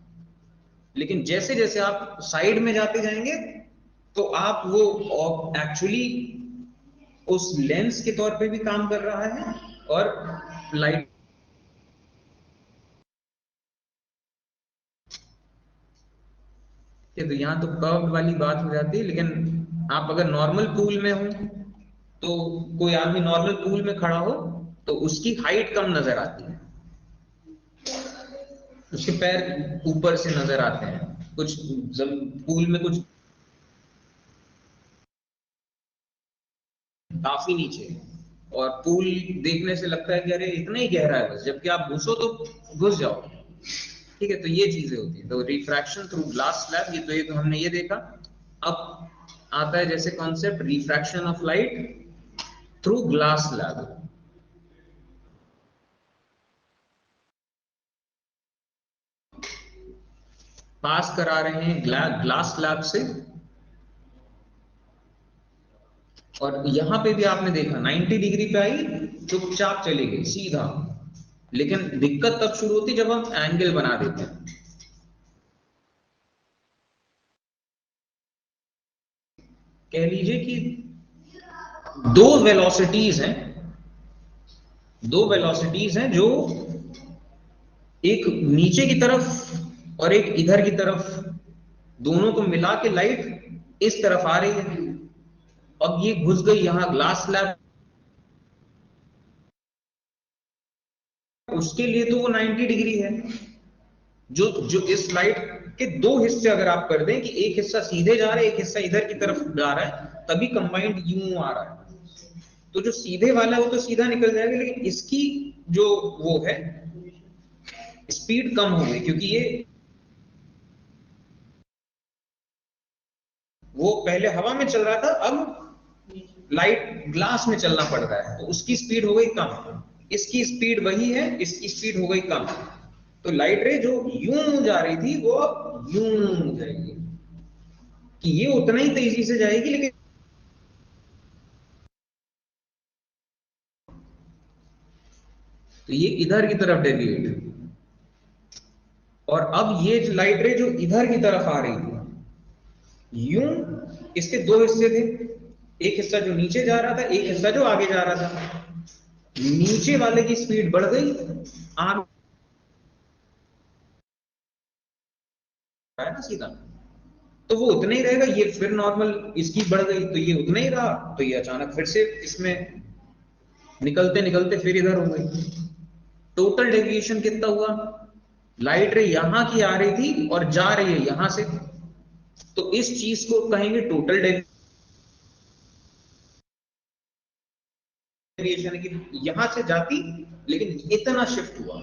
Speaker 1: लेकिन जैसे जैसे आप साइड में जाते जाएंगे तो आप वो एक्चुअली उस लेंस के तौर पे भी काम कर रहा है और लाइट के, तो यहाँ तो कर्व्ड वाली बात हो जाती है। लेकिन आप अगर नॉर्मल पूल में हो, तो कोई आदमी नॉर्मल पूल में खड़ा हो तो उसकी हाइट कम नजर आती है, उसके पैर ऊपर से नजर आते हैं, कुछ पूल में कुछ काफी नीचे, और पूल देखने से लगता है कि अरे इतना ही गहरा है बस, जबकि आप घुसो तो घुस जाओ। ठीक है, तो ये चीजें होती है। तो रिफ्रैक्शन थ्रू ग्लास स्लैब, ये तो हमने ये देखा। अब आता है जैसे concept refraction of light through glass slab. Pass करा रहे हैं ग्लास स्लैब से, और यहां पे भी आपने देखा 90 डिग्री पे आई, चुपचाप चली गई सीधा। लेकिन दिक्कत तब शुरू होती जब हम एंगल बना देते हैं। कह लीजिए कि दो वेलोसिटीज हैं, दो वेलोसिटीज हैं जो एक नीचे की तरफ और एक इधर की तरफ, दोनों को मिला के लाइट इस तरफ आ रही है। अब ये घुस गई यहां ग्लास स्लैब, उसके लिए तो वो 90 डिग्री है। जो जो इस लाइट के दो हिस्से अगर आप कर दें कि एक हिस्सा सीधे जा रहा है, एक हिस्सा इधर की तरफ जा रहा है, तभी कंबाइंड यूं आ रहा है। तो जो सीधे वाला है वो तो सीधा निकल जाएगा, लेकिन इसकी जो वो है स्पीड कम हो गई, क्योंकि ये वो पहले हवा में चल रहा था, अब लाइट ग्लास में चलना पड़ रहा है, तो उसकी स्पीड हो गई कम। इसकी स्पीड वही है, इसकी स्पीड हो गई कम। तो लाइट रे जो यूं जा रही थी वो यूं जाएगी, कि ये उतना ही तेजी से जाएगी, लेकिन तो ये इधर की तरफ डेविएट। और अब ये लाइट रे जो इधर की तरफ आ रही थी यूं, इसके दो हिस्से थे, एक हिस्सा जो नीचे जा रहा था, एक हिस्सा जो आगे जा रहा था। नीचे वाले की स्पीड बढ़ गई, आगे है ना सीधा, तो वो उतना ही रहेगा। ये फिर नॉर्मल इसकी बढ़ गई तो ये उतना ही रहा, तो ये अचानक फिर से इसमें निकलते निकलते फिर इधर हो गई। टोटल डेविएशन कितना हुआ? लाइट रे यहां की आ रही थी और जा रही है यहां से, तो इस चीज को कहेंगे टोटल डेविएशन, की यहां से जाती लेकिन इतना शिफ्ट हुआ,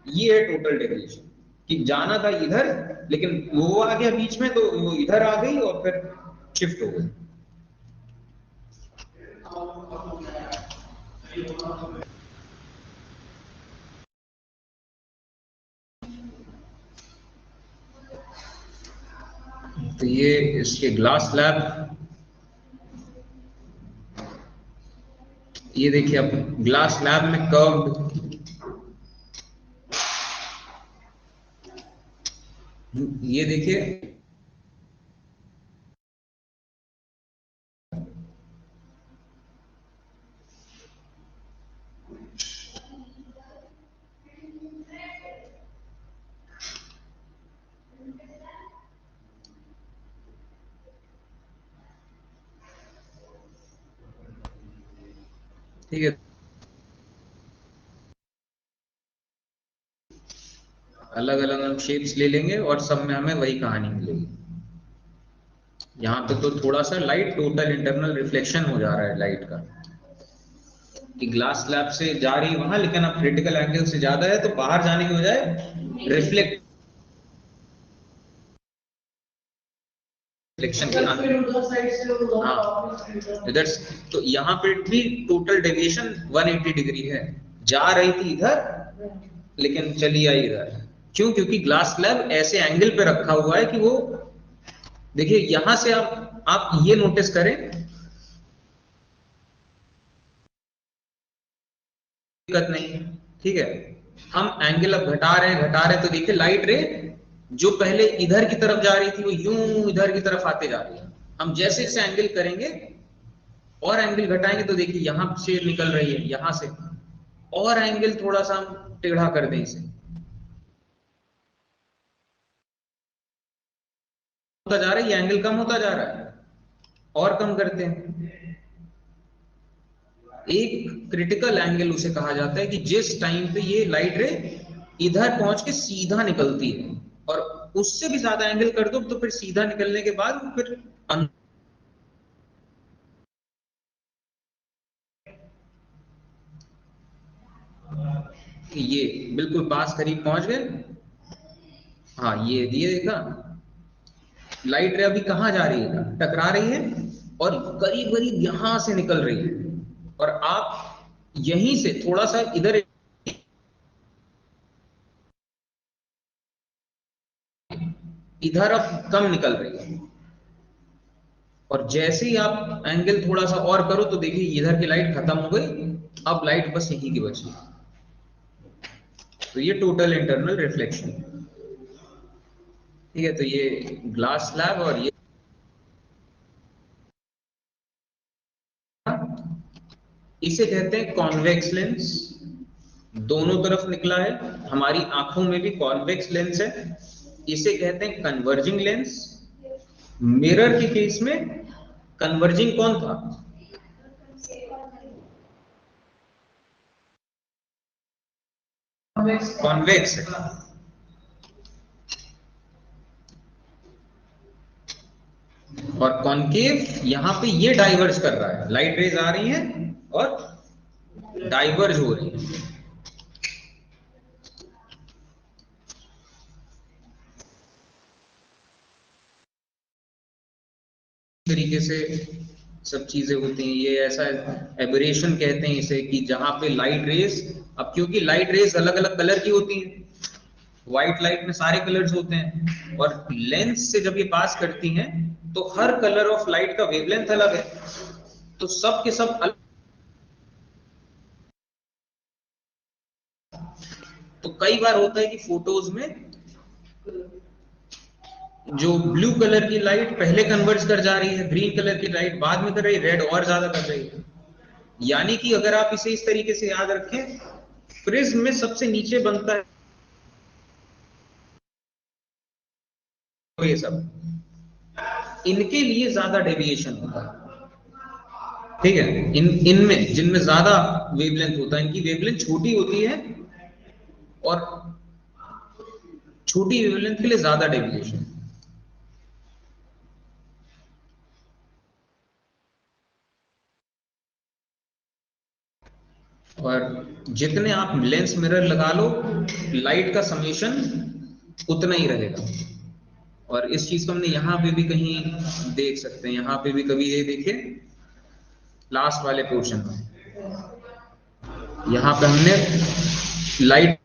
Speaker 1: ये है टोटल डेविएशन। कि जाना था इधर, लेकिन वो आ गया बीच में, तो वो इधर आ गई और फिर शिफ्ट हो गई। तो ये इसके ग्लास स्लैब, ये देखिए अब ग्लास स्लैब में कर्व्ड, ये देखिए ठीक है। अलग अलग हम शेप्स ले लेंगे और सब में हमें वही कहानी मिलेगी। यहाँ पे तो थोड़ा सा लाइट टोटल इंटरनल रिफ्लेक्शन हो जा रहा है लाइट का, कि ग्लास स्लैब से जा रही है वहां, लेकिन अब क्रिटिकल एंगल से ज्यादा है तो बाहर जाने की बजाय रिफ्लेक्ट रिफ्लेक्शन के इधर। तो यहाँ पे भी टोटल डेविएशन 180 डिग्री है, जा रही थी इधर लेकिन चली आई इधर। क्यों? क्योंकि ग्लास स्लैब ऐसे एंगल पे रखा हुआ है कि वो, देखिए यहां से आप ये नोटिस करें, दिक्कत नहीं, ठीक है। हम एंगल अब घटा रहे हैं तो देखिए लाइट रे जो पहले इधर की तरफ जा रही थी वो यूं इधर की तरफ आते जा रही है। हम जैसे जैसे एंगल करेंगे और एंगल घटाएंगे तो देखिए यहां से निकल रही है, यहां से, और एंगल थोड़ा सा हम टेढ़ा कर दें इसे, होता जा रहा है, ये एंगल कम होता जा रहा है, और कम करते हैं। एक क्रिटिकल एंगल उसे कहा जाता है कि जिस टाइम पे ये लाइट रे इधर पहुंच के सीधा निकलती है, और उससे भी ज्यादा एंगल कर दो तो फिर सीधा निकलने के बाद फिर ये बिल्कुल पास करीब पहुंच गए। हाँ ये देखा, लाइट रे अभी कहाँ जा रही है, टकरा रही है और करीब करीब यहां से निकल रही है, और आप यहीं से थोड़ा सा इधर, इधर अब कम निकल रही है, और जैसे ही आप एंगल थोड़ा सा और करो तो देखिए इधर की लाइट खत्म हो गई, अब लाइट बस यहीं की बची। तो ये टोटल इंटरनल रिफ्लेक्शन, ठीक है। तो ये ग्लास स्लैब और ये, इसे कहते हैं कॉन्वेक्स लेंस, दोनों तरफ निकला है, हमारी आंखों में भी कॉन्वेक्स लेंस है। इसे कहते हैं कन्वर्जिंग लेंस। मिरर के केस में कन्वर्जिंग कौन था? कॉन्वेक्स है। और कॉनकेव यहां पे ये डाइवर्ज कर रहा है, लाइट रेज आ रही हैं और डाइवर्ज हो रही है। तरीके से सब चीजें होती हैं, ये ऐसा एबरेशन कहते हैं इसे, कि जहां पे लाइट रेज, अब क्योंकि लाइट रेज अलग अलग कलर की होती हैं, व्हाइट लाइट में सारे कलर्स होते हैं, और लेंस से जब ये पास करती हैं तो हर कलर ऑफ लाइट का वेवलेंथ अलग है, तो सब के सब अलग। तो कई बार होता है कि फोटोज में जो ब्लू कलर की लाइट पहले कन्वर्ज कर जा रही है, ग्रीन कलर की लाइट बाद में कर रही है, रेड और ज्यादा कर रही है। यानी कि अगर आप इसे इस तरीके से याद रखें, प्रिज्म में सबसे नीचे बनता है ये सब, इनके लिए ज्यादा डेविएशन होता है, ठीक है। इनमें जिनमें ज्यादा वेवलेंथ होता है, इनकी वेवलेंथ छोटी होती है, और छोटी वेवलेंथ के लिए ज्यादा डेविएशन। और जितने आप लेंस मिरर लगा लो, लाइट का समेशन उतना ही रहेगा। और इस चीज को हमने यहाँ पे भी कहीं देख सकते हैं, यहाँ पे भी कभी ये देखिए लास्ट वाले पोर्शन में, यहाँ पे हमने लाइट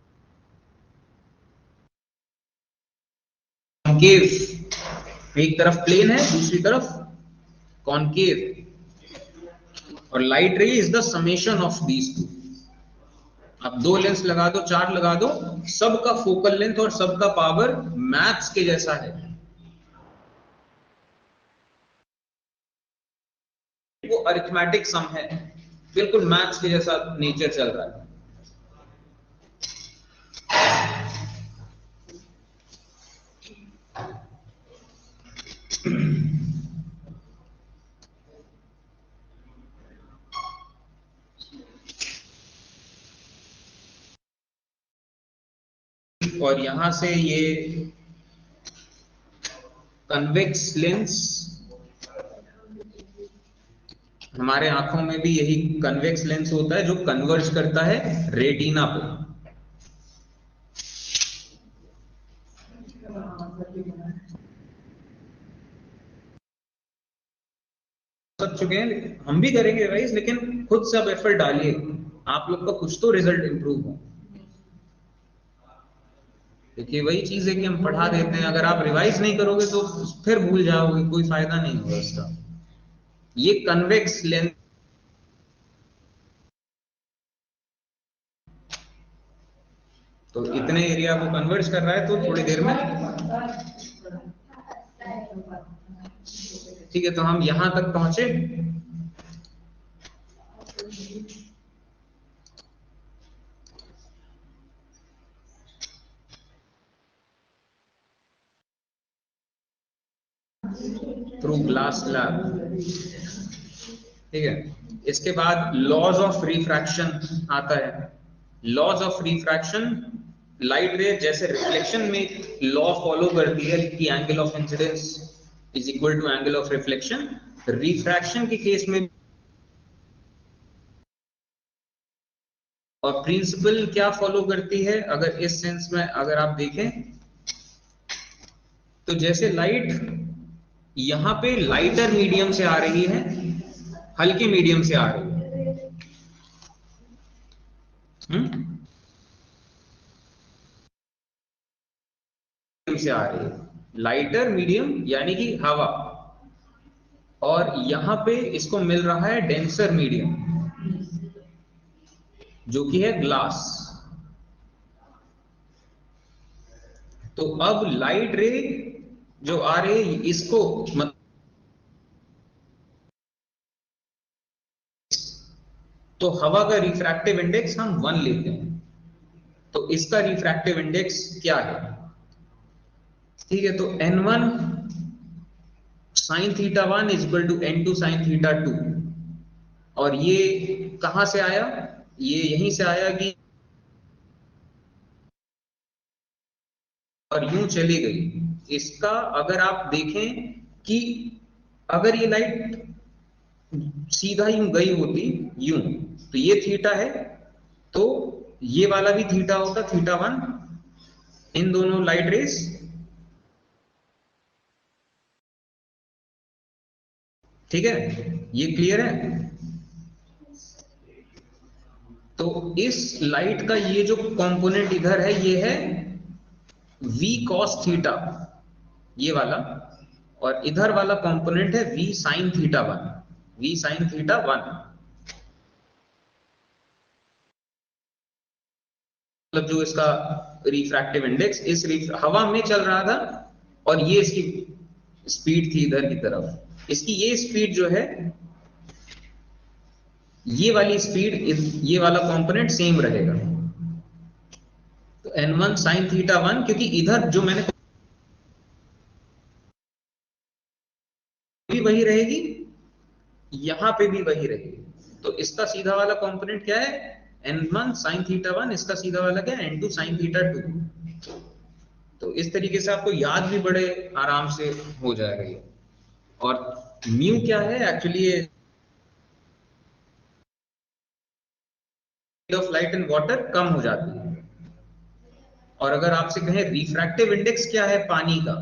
Speaker 1: कॉन्केव, एक तरफ प्लेन है दूसरी तरफ कॉन्केव, और लाइट रे is the summation of these two. आप दो लेंस लगा दो, चार लगा दो, सबका फोकल लेंथ और सबका पावर मैथ्स के जैसा है, वो अरिथमेटिक सम है, बिल्कुल मैथ्स के जैसा नेचर चल रहा है। और और यहां से ये कन्वेक्स लेंस, हमारे आंखों में भी यही कन्वेक्स लेंस होता है जो कन्वर्ज करता है रेटिना पे। कर चुके हैं, हम भी करेंगे रिवाइज, लेकिन खुद से अब एफर्ट डालिए, आप लोग का कुछ तो रिजल्ट इंप्रूव हो। देखिए वही चीज है कि हम पढ़ा देते हैं, अगर आप रिवाइज नहीं करोगे तो फिर भूल जाओगे, कोई फायदा नहीं होगा इसका। ये कन्वेक्स लेंस, तो इतने एरिया को कन्वर्ज कर रहा है, तो थोड़ी देर में, ठीक है, तो हम यहां तक पहुंचे। थ्रू ग्लास स्लैब, ठीक है। इसके बाद लॉज ऑफ रिफ्रैक्शन आता है। लॉज ऑफ रिफ्रैक्शन, लाइट रे जैसे रिफ्लेक्शन में लॉ फॉलो करती है कि angle of incidence is equal to angle of reflection, refraction के केस में, और प्रिंसिपल क्या फॉलो करती है, अगर इस सेंस में अगर आप देखें, तो जैसे लाइट यहां पे लाइटर मीडियम से आ रही है, हल्के मीडियम से आ रही है, से आ रही है, लाइटर मीडियम यानी कि हवा, और यहां पे इसको मिल रहा है डेंसर मीडियम जो कि है ग्लास। तो अब लाइट रे जो आ रही है इसको तो हवा का रिफ्रैक्टिव इंडेक्स हम 1 लेते हैं, तो इसका रिफ्रैक्टिव इंडेक्स क्या है, ठीक है, तो n1 sin theta 1 is equal to n2 sin theta 2। और ये कहां से आया, ये यहीं से आया कि, और यूं चली गई। इसका अगर आप देखें कि अगर ये लाइट सीधा यूं गई होती यूं, तो ये थीटा है, तो ये वाला भी थीटा होता, थीटा 1, इन दोनों लाइट रेस, ठीक है, ये क्लियर है। तो इस लाइट का ये जो कंपोनेंट इधर है, ये है v cos थीटा, ये वाला, और इधर वाला कंपोनेंट है v sin theta 1, v sin theta 1, मतलब जो इसका रिफ्रैक्टिव इंडेक्स हवा में चल रहा था, और ये इसकी स्पीड थी इधर की तरफ, इसकी ये स्पीड जो है, ये वाली स्पीड, ये वाला कंपोनेंट सेम रहेगा, तो n1 sin थीटा 1, क्योंकि इधर जो मैंने भी वही रहेगी, यहां पे भी वही रहेगी, तो इसका सीधा वाला कंपोनेंट क्या है, n1 sin थीटा 1, इसका सीधा वाला क्या है, n2 sin थीटा 2। तो इस तरीके से आपको याद भी बड़े आराम से हो जाएगा ये। और म्यू क्या है एक्चुअली, ये ऑफ लाइट इन वाटर कम हो जाती है। और अगर आपसे कहें रिफ्रैक्टिव इंडेक्स क्या है पानी का,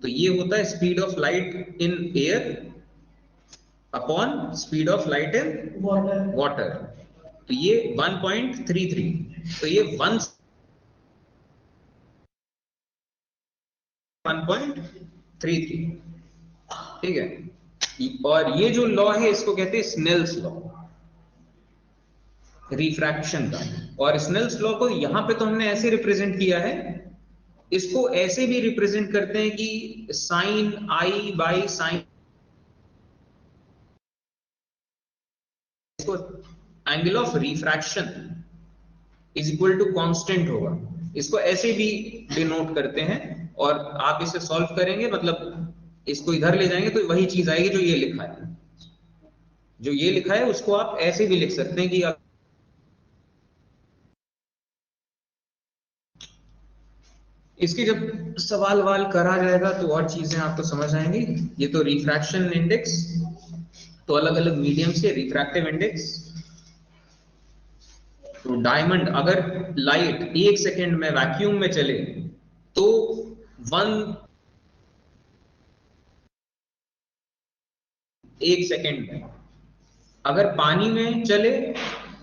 Speaker 1: तो ये होता है speed of light in air upon speed of light in water. तो ये 1.33, तो ये 1.33, ठीक है। और ये जो लॉ है इसको कहते हैं स्नेल्स लॉ, रिफ्रैक्शन का। और स्नेल्स लॉ को यहां पे तो हमने ऐसे रिप्रेजेंट किया है, इसको ऐसे भी रिप्रेजेंट करते हैं कि साइन आई बाई साइन, इसको angle of refraction is equal to constant होगा, इसको ऐसे भी डिनोट करते हैं। और आप इसे सॉल्व करेंगे, मतलब इसको इधर ले जाएंगे तो वही चीज आएगी जो ये लिखा है, जो ये लिखा है उसको आप ऐसे भी लिख सकते हैं कि इसकी जब सवाल वाल करा जाएगा तो और चीजें आपको समझ आएंगी। ये तो रिफ्रैक्शन इंडेक्स, तो अलग अलग मीडियम से रिफ्रैक्टिव इंडेक्स। तो डायमंड, अगर लाइट 1 सेकेंड में वैक्यूम में चले तो 1 सेकेंड में, अगर पानी में चले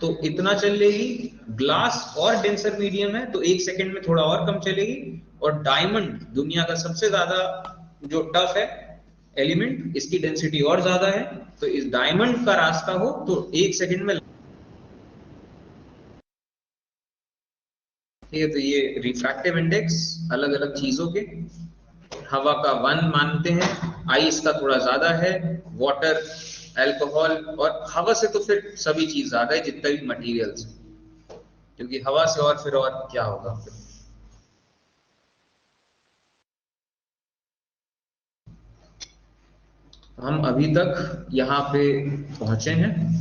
Speaker 1: तो इतना चलेगी। ग्लास और डेंसर मीडियम है तो 1 सेकेंड में थोड़ा और कम चलेगी। और डायमंड दुनिया का सबसे ज्यादा जो टफ है एलिमेंट, इसकी डेंसिटी और ज्यादा है, तो इस डायमंड का रास्ता हो तो 1 सेकेंड में। ठीक है, तो ये रिफ्रैक्टिव इंडेक्स अलग अलग चीजों के। हवा का 1 मानते हैं, आइस का थोड़ा ज्यादा है, वाटर, अल्कोहल, और हवा से तो फिर सभी चीज ज्यादा है, जितने भी मटेरियल्स, क्योंकि हवा से और फिर और क्या होगा फिर। हम अभी तक यहाँ पे पहुंचे हैं।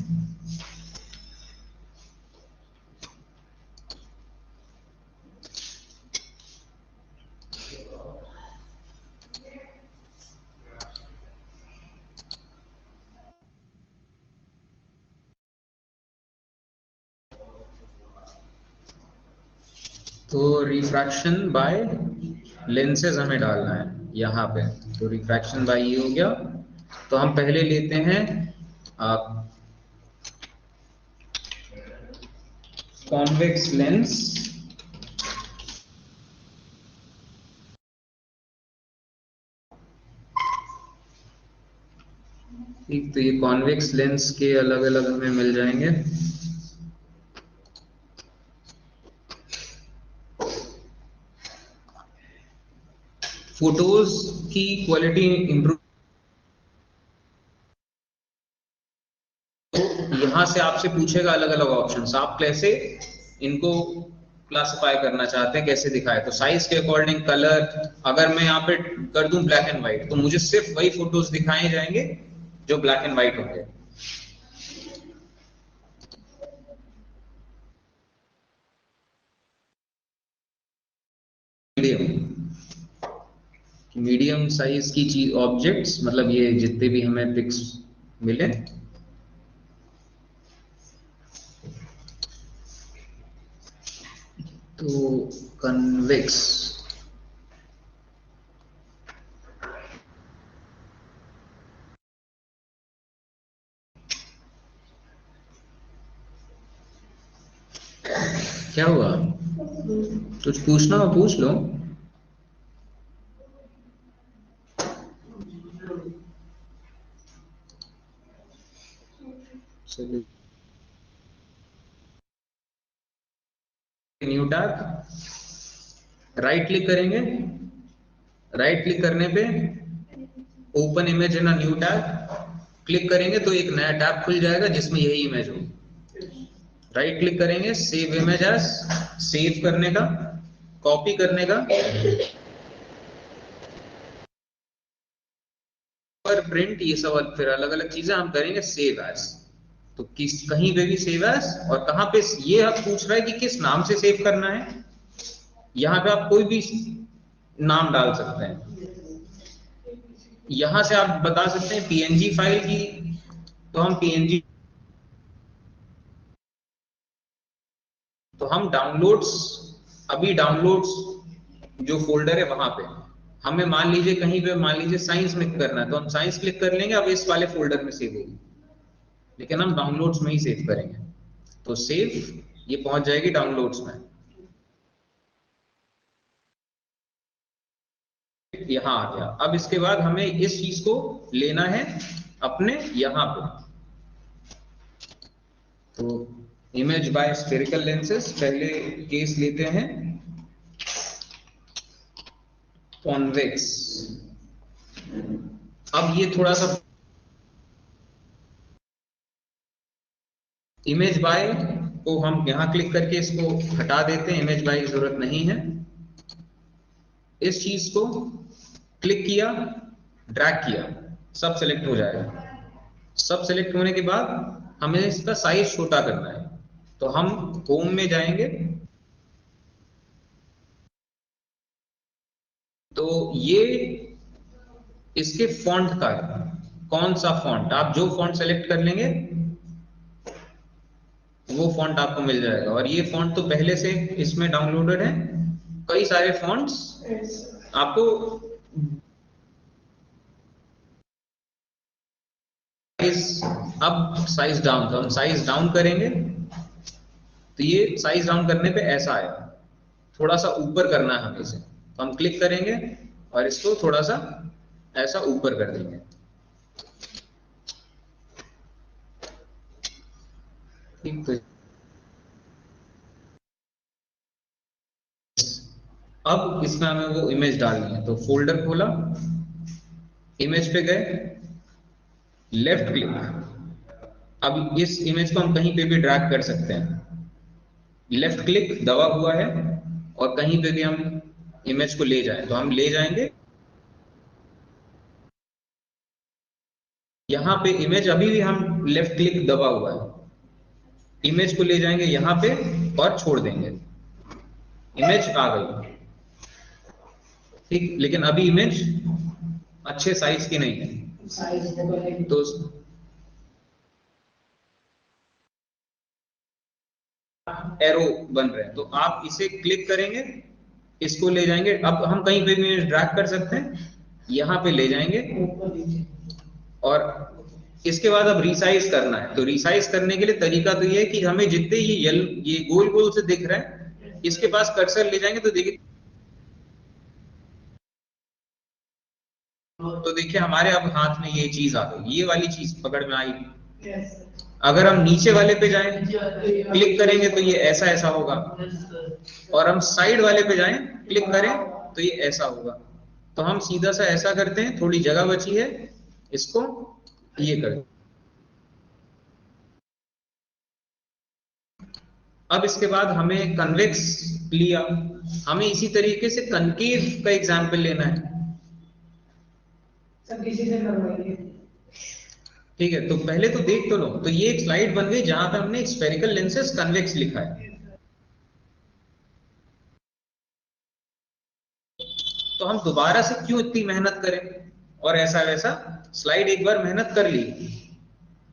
Speaker 1: तो रिफ्रैक्शन बाय लेंसेज हमें डालना है यहाँ पे। तो रिफ्रैक्शन बाय ये हो गया। तो हम पहले लेते हैं कॉन्वेक्स लेंस। ठीक, तो ये कॉन्वेक्स लेंस के अलग अलग हमें मिल जाएंगे। फोटोज की क्वालिटी इंप्रूव, यहां से आपसे पूछेगा अलग अलग ऑप्शंस, आप कैसे इनको क्लासिफाई करना चाहते हैं, कैसे दिखाए। तो साइज के अकॉर्डिंग, कलर, अगर मैं यहाँ पे कर दूं ब्लैक एंड व्हाइट तो मुझे सिर्फ वही फोटोज दिखाए जाएंगे जो ब्लैक एंड व्हाइट होंगे। मीडियम, मीडियम साइज की चीज, ऑब्जेक्ट्स, मतलब ये जितने भी हमें पिक्स मिले। तो कन्वेक्स, क्या हुआ, कुछ पूछना हो पूछ लो। चलिए, न्यू टैब, राइट क्लिक करेंगे। राइट क्लिक करने पे open image in a new tab click करेंगे तो एक नया टैब खुल जाएगा जिसमें यही इमेज हो। राइट क्लिक करेंगे, सेव इमेज एज, सेव करने का, कॉपी करने का, पर प्रिंट, ये सब फिर अलग अलग चीजें हम करेंगे। सेव एज, तो किस कहीं पे भी सेव एज, और कहाँ पे ये आप पूछ रहा है कि किस नाम से सेव करना है। यहाँ पे आप कोई भी नाम डाल सकते हैं। यहां से आप बता सकते हैं पीएनजी फाइल की, तो हम पीएनजी, तो हम डाउनलोड्स, अभी डाउनलोड्स जो फोल्डर है वहां पे हमें, मान लीजिए कहीं पे, मान लीजिए साइंस में करना है तो हम साइंस क्लिक कर लेंगे, अब इस वाले फोल्डर में सेव होगी, लेकिन हम डाउनलोड्स में ही सेव करेंगे। तो सेव, ये पहुंच जाएगी डाउनलोड्स में, यहां आ गया। अब इसके बाद हमें इस चीज को लेना है अपने यहां पे। तो इमेज बाय स्फेरिकल लेंसेज, पहले केस लेते हैं कॉन्वेक्स। अब ये थोड़ा सा, इमेज बाय को हम यहां क्लिक करके इसको हटा देते हैं, इमेज बाय की जरूरत नहीं है। इस चीज को क्लिक किया, ड्रैग किया, सब सेलेक्ट हो जाएगा। सब सेलेक्ट होने के बाद हमें इसका साइज छोटा करना है, तो हम होम में जाएंगे, तो ये इसके फॉन्ट का है, कौन सा फॉन्ट, आप जो फॉन्ट सेलेक्ट कर लेंगे वो फॉन्ट आपको मिल जाएगा। और ये फॉन्ट तो पहले से इसमें डाउनलोडेड है, कई सारे फॉन्ट्स आपको। अब साइज डाउन, तो हम साइज डाउन करेंगे तो ये साइज डाउन करने पे ऐसा आएगा, थोड़ा सा ऊपर करना है हमें इसे, तो हम क्लिक करेंगे और इसको थोड़ा सा ऐसा ऊपर कर देंगे। ठीक, तो अब इसमें हमें वो इमेज डालनी है, तो फोल्डर खोला, इमेज पे गए, लेफ्ट क्लिक, अब इस इमेज को हम कहीं पे भी ड्रैग कर सकते हैं, लेफ्ट क्लिक दबा हुआ है और कहीं पे भी हम इमेज को ले जाएं तो हम ले जाएंगे। यहाँ पे इमेज अभी भी हम लेफ्ट क्लिक दबा हुआ है, इमेज को ले जाएंगे यहाँ पे और छोड़ देंगे, इमेज आ गई। ठीक, लेकिन अभी इमेज अच्छे साइज की नहीं है, तो एरो बन रहे हैं, तो आप इसे क्लिक करेंगे, इसको ले जाएंगे। अब हम कहीं पे भी ड्रैग कर सकते हैं, यहाँ पे ले जाएंगे और इसके बाद अब रिसाइज करना है। तो रिसाइज करने के लिए तरीका तो ये है कि हमें जितने ये गोल गोल से दिख रहा है, इसके पास कर्सर ले जाएंगे तो देखिए, तो देखिए हमारे अब हाथ में ये चीज आ गई, ये वाली चीज पकड़ में आई। अगर हम नीचे वाले पे जाएं, क्लिक करेंगे तो ये ऐसा ऐसा होगा, और हम साइड वाले पे जाएं, क्लिक करें तो ये ऐसा होगा। तो हम सीधा सा ऐसा करते हैं, थोड़ी जगह बची है, इसको ये करते। अब इसके बाद हमें कन्वेक्स लिया, हमें इसी तरीके से कनकेव का एग्जाम्पल लेना है। सब किसी से करवाइए। ठीक है, तो पहले तो देख तो लो, तो ये एक स्लाइड बन गई जहां पे हमने स्फेरिकल लेंसेज कन्वेक्स लिखा है। तो हम दोबारा से क्यों इतनी मेहनत करें और ऐसा वैसा, स्लाइड एक बार मेहनत कर ली,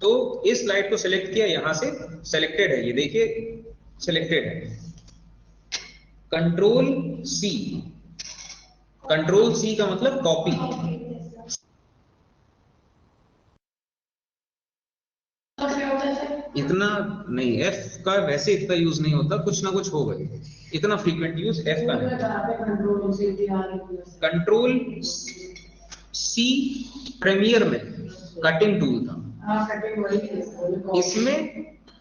Speaker 1: तो इस स्लाइड को सिलेक्ट किया, यहां से सिलेक्टेड है, ये देखिए सिलेक्टेड है, कंट्रोल सी, कंट्रोल सी का मतलब कॉपी। इतना नहीं, एफ का वैसे इतना यूज नहीं होता, कुछ ना कुछ होगा, इतना फ्रीक्वेंट यूज एफ का नहीं। कंट्रोल सी प्रीमियर में कटिंग टूल था, इसमें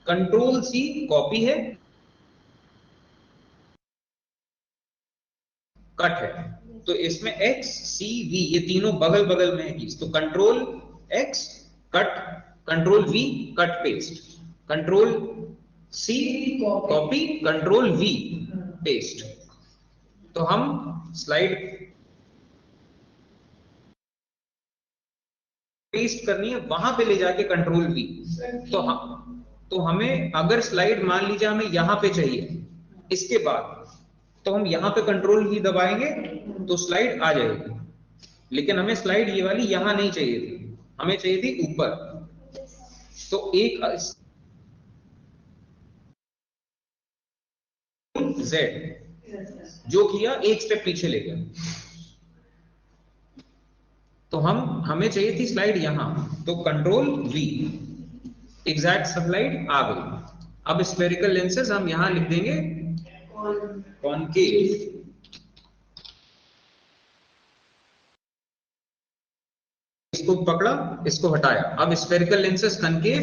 Speaker 1: कंट्रोल सी कॉपी है, कट है, तो इसमें एक्स सी वी ये तीनों बगल बगल में है कीज, तो control X cut, control V cut paste, control C copy, control V paste. तो हम स्लाइड पेस्ट करनी है, वहां पे ले जाके कंट्रोल वी, तो हमें अगर स्लाइड मान लीजिए हमें यहां पे चाहिए, इसके बाद तो हम यहाँ पे कंट्रोल वी दबाएंगे तो स्लाइड आ जाएगी, लेकिन हमें स्लाइड ये वाली यहां नहीं चाहिए थी, हमें चाहिए थी ऊपर। तो एक जेड जो किया एक स्टेप पीछे ले गया, तो हमें चाहिए थी स्लाइड यहां, तो कंट्रोल वी, एग्जैक्ट स्लाइड आ गई। अब स्फेरिकल लेंसेज हम यहां लिख देंगे कॉनकेव, इसको पकड़ा, इसको हटाया, अब स्फेरिकल लेंसेज कनकेव,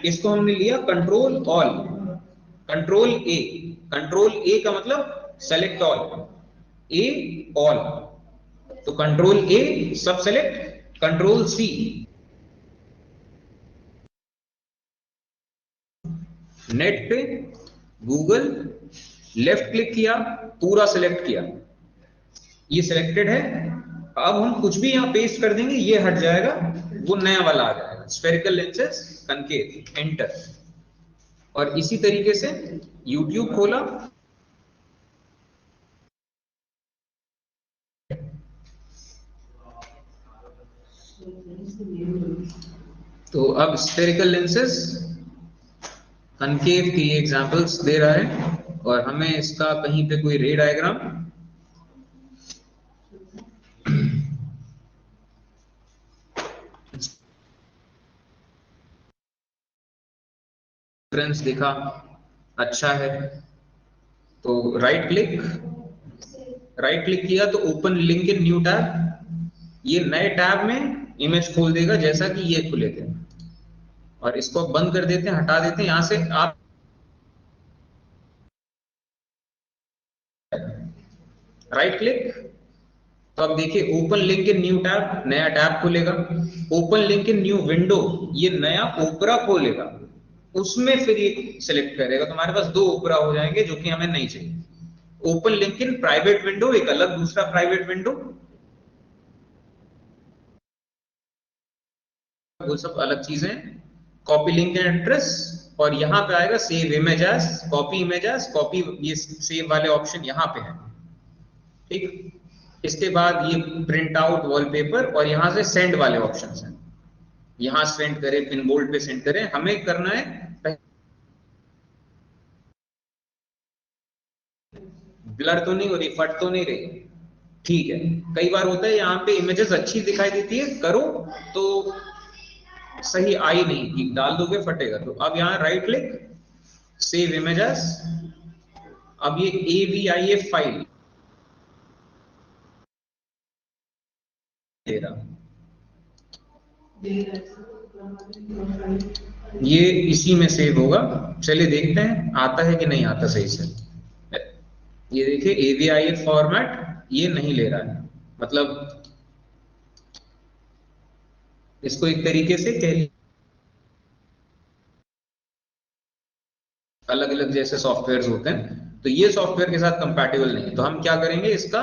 Speaker 1: इसको हमने लिया कंट्रोल ऑल, कंट्रोल ए, कंट्रोल ए का मतलब सेलेक्ट ऑल, ए ऑल, तो कंट्रोल ए सब सेलेक्ट, कंट्रोल सी नेट पे गूगल, लेफ्ट क्लिक किया, पूरा सिलेक्ट किया, ये सिलेक्टेड है। अब हम कुछ भी यहाँ पेस्ट कर देंगे, ये हट जाएगा, वो नया वाला आ जाएगा, स्फेरिकल लेंसेज कनकेव, एंटर। और इसी तरीके से YouTube खोला, तो अब स्फेरिकल लेंसेज कनकेव की एग्जांपल्स दे रहा है और हमें इसका कहीं पे कोई रे डायग्राम रेफरेंस दिखा, अच्छा है, तो राइट क्लिक किया तो open link in new tab, ये नए टैब में इमेज खोल देगा जैसा कि ये खुले थे। और इसको बंद कर देते हैं, हटा देते हैं यहां से। आप राइट क्लिक, तो अब देखिए open link in new tab, नया टैब खुलेगा। Open link in new window, ये नया ओपरा खोलेगा, उसमें फिर ये सिलेक्ट करेगा। तो हमारे पास दो ओपरा हो जाएंगे जो कि हमें नहीं चाहिए। Open link in private window, एक अलग दूसरा प्राइवेट विंडो, वो सब अलग चीजें। कॉपी लिंक एड्रेस, और यहाँ पे आएगा save image as, copy image as, copy, ये सेव वाले ऑप्शन यहाँ पे है। ठीक, इसके बाद ये प्रिंट आउट वॉलपेपर, और यहाँ से सेंड वाले ऑप्शन हैं। यहाँ सेंड करें, पिन बोल्ड पे सेंड करें, हमें करना है ब्लर तो नहीं हो रही, फट तो नहीं रही, ठीक है। कई बार होता है यहाँ पे इमेजेस अच्छी दिखाई देती है, करो तो सही आई नहीं, कि डाल दोगे फटेगा। तो अब यहाँ राइट क्लिक, सेव इमेजेस, अब ये AVIF फाइल दे रहा, ये इसी में सेव होगा। चलिए देखते हैं आता है कि नहीं आता सही से। ये देखिए AVIF फॉर्मेट ये नहीं ले रहा है, मतलब इसको एक तरीके से कह, अलग अलग जैसे सॉफ्टवेयर होते हैं, तो ये सॉफ्टवेयर के साथ कंपैटिबल नहीं है। तो हम क्या करेंगे, इसका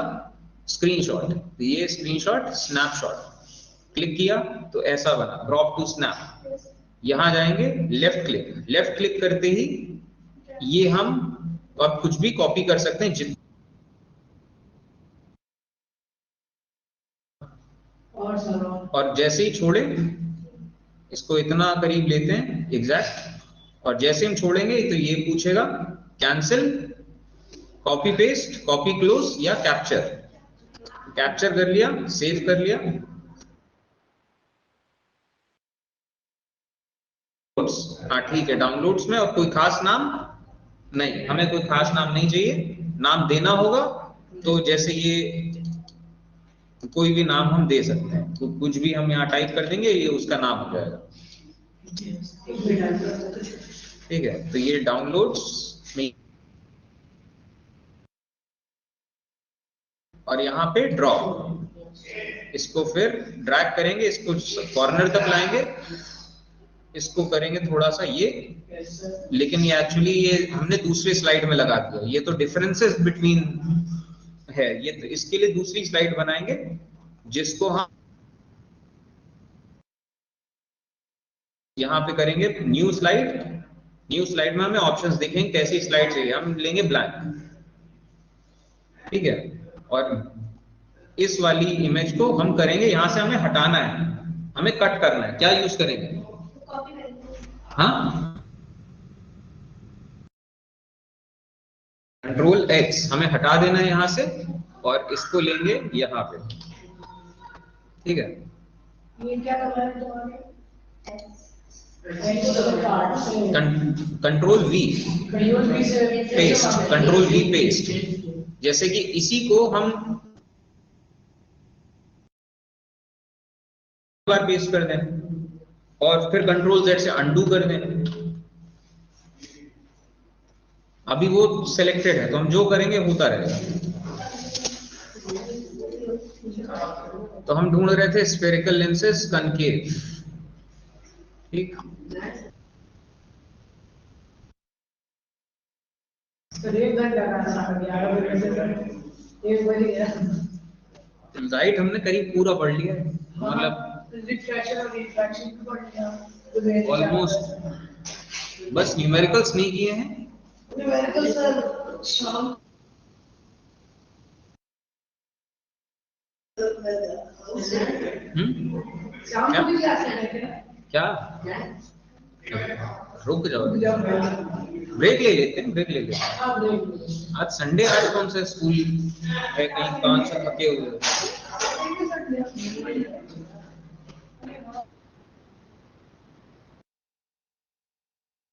Speaker 1: स्क्रीनशॉट, तो ये स्क्रीनशॉट स्नैपशॉट क्लिक किया तो ऐसा बना, क्रॉप टू स्नैप। यहां जाएंगे, लेफ्ट क्लिक करते ही ये हम अब कुछ भी कॉपी कर सकते हैं, और जैसे ही छोड़े, इसको इतना करीब लेते हैं एग्जैक्ट, और जैसे हम छोड़ेंगे तो ये पूछेगा cancel, copy paste, copy close या कैप्चर। कैप्चर कर लिया, सेव कर लिया। हाँ ठीक है, डाउनलोड्स में, और कोई खास नाम नहीं, हमें कोई खास नाम नहीं चाहिए, नाम देना होगा तो जैसे ये कोई भी नाम हम दे सकते हैं, तो कुछ भी हम यहाँ टाइप कर देंगे, ये उसका नाम हो जाएगा। ठीक है, तो ये डाउनलोड्स में, और यहाँ पे ड्रॉ, इसको फिर ड्रैग करेंगे, इसको कॉर्नर तक लाएंगे, इसको करेंगे थोड़ा सा ये, लेकिन ये एक्चुअली ये हमने दूसरी स्लाइड में लगा दिया, ये तो डिफरेंसेस बिटवीन है, ये तो इसके लिए दूसरी स्लाइड बनाएंगे जिसको हम यहाँ पे करेंगे न्यू स्लाइड में हमें ऑप्शंस दिखेंगे कैसी स्लाइड चाहिए, हम लेंगे ब्लैंक। ठीक है, और इस वाली इमेज को हम करेंगे, यहां से हमें हटाना है, हमें कट करना है, क्या यूज करेंगे, हाँ Ctrl+X, हमें हटा देना है यहां से, और इसको लेंगे यहाँ पे। ठीक है, ये क्या करना है तुम्हारे, Ctrl+V पेस्ट, Ctrl+V पेस्ट, जैसे कि इसी को हम बार पेस्ट कर दें, और फिर Ctrl+Z से अंडू कर दें। अभी वो सिलेक्टेड है, तो हम जो करेंगे होता रहेगा। तो हम ढूंढ रहे थे स्फेरिकल लेंसेज कनकेव, ठीक, लाइट हमने करीब पूरा पढ़ लिया है, मतलब ऑलमोस्ट, बस न्यूमेरिकल्स नहीं किए हैं। क्या रुक जाओ, ब्रेक ले लेते हैं, ब्रेक ले लेते हैं। आज संडे, आज कौन सा स्कूल है, कहीं 5 थके हुए।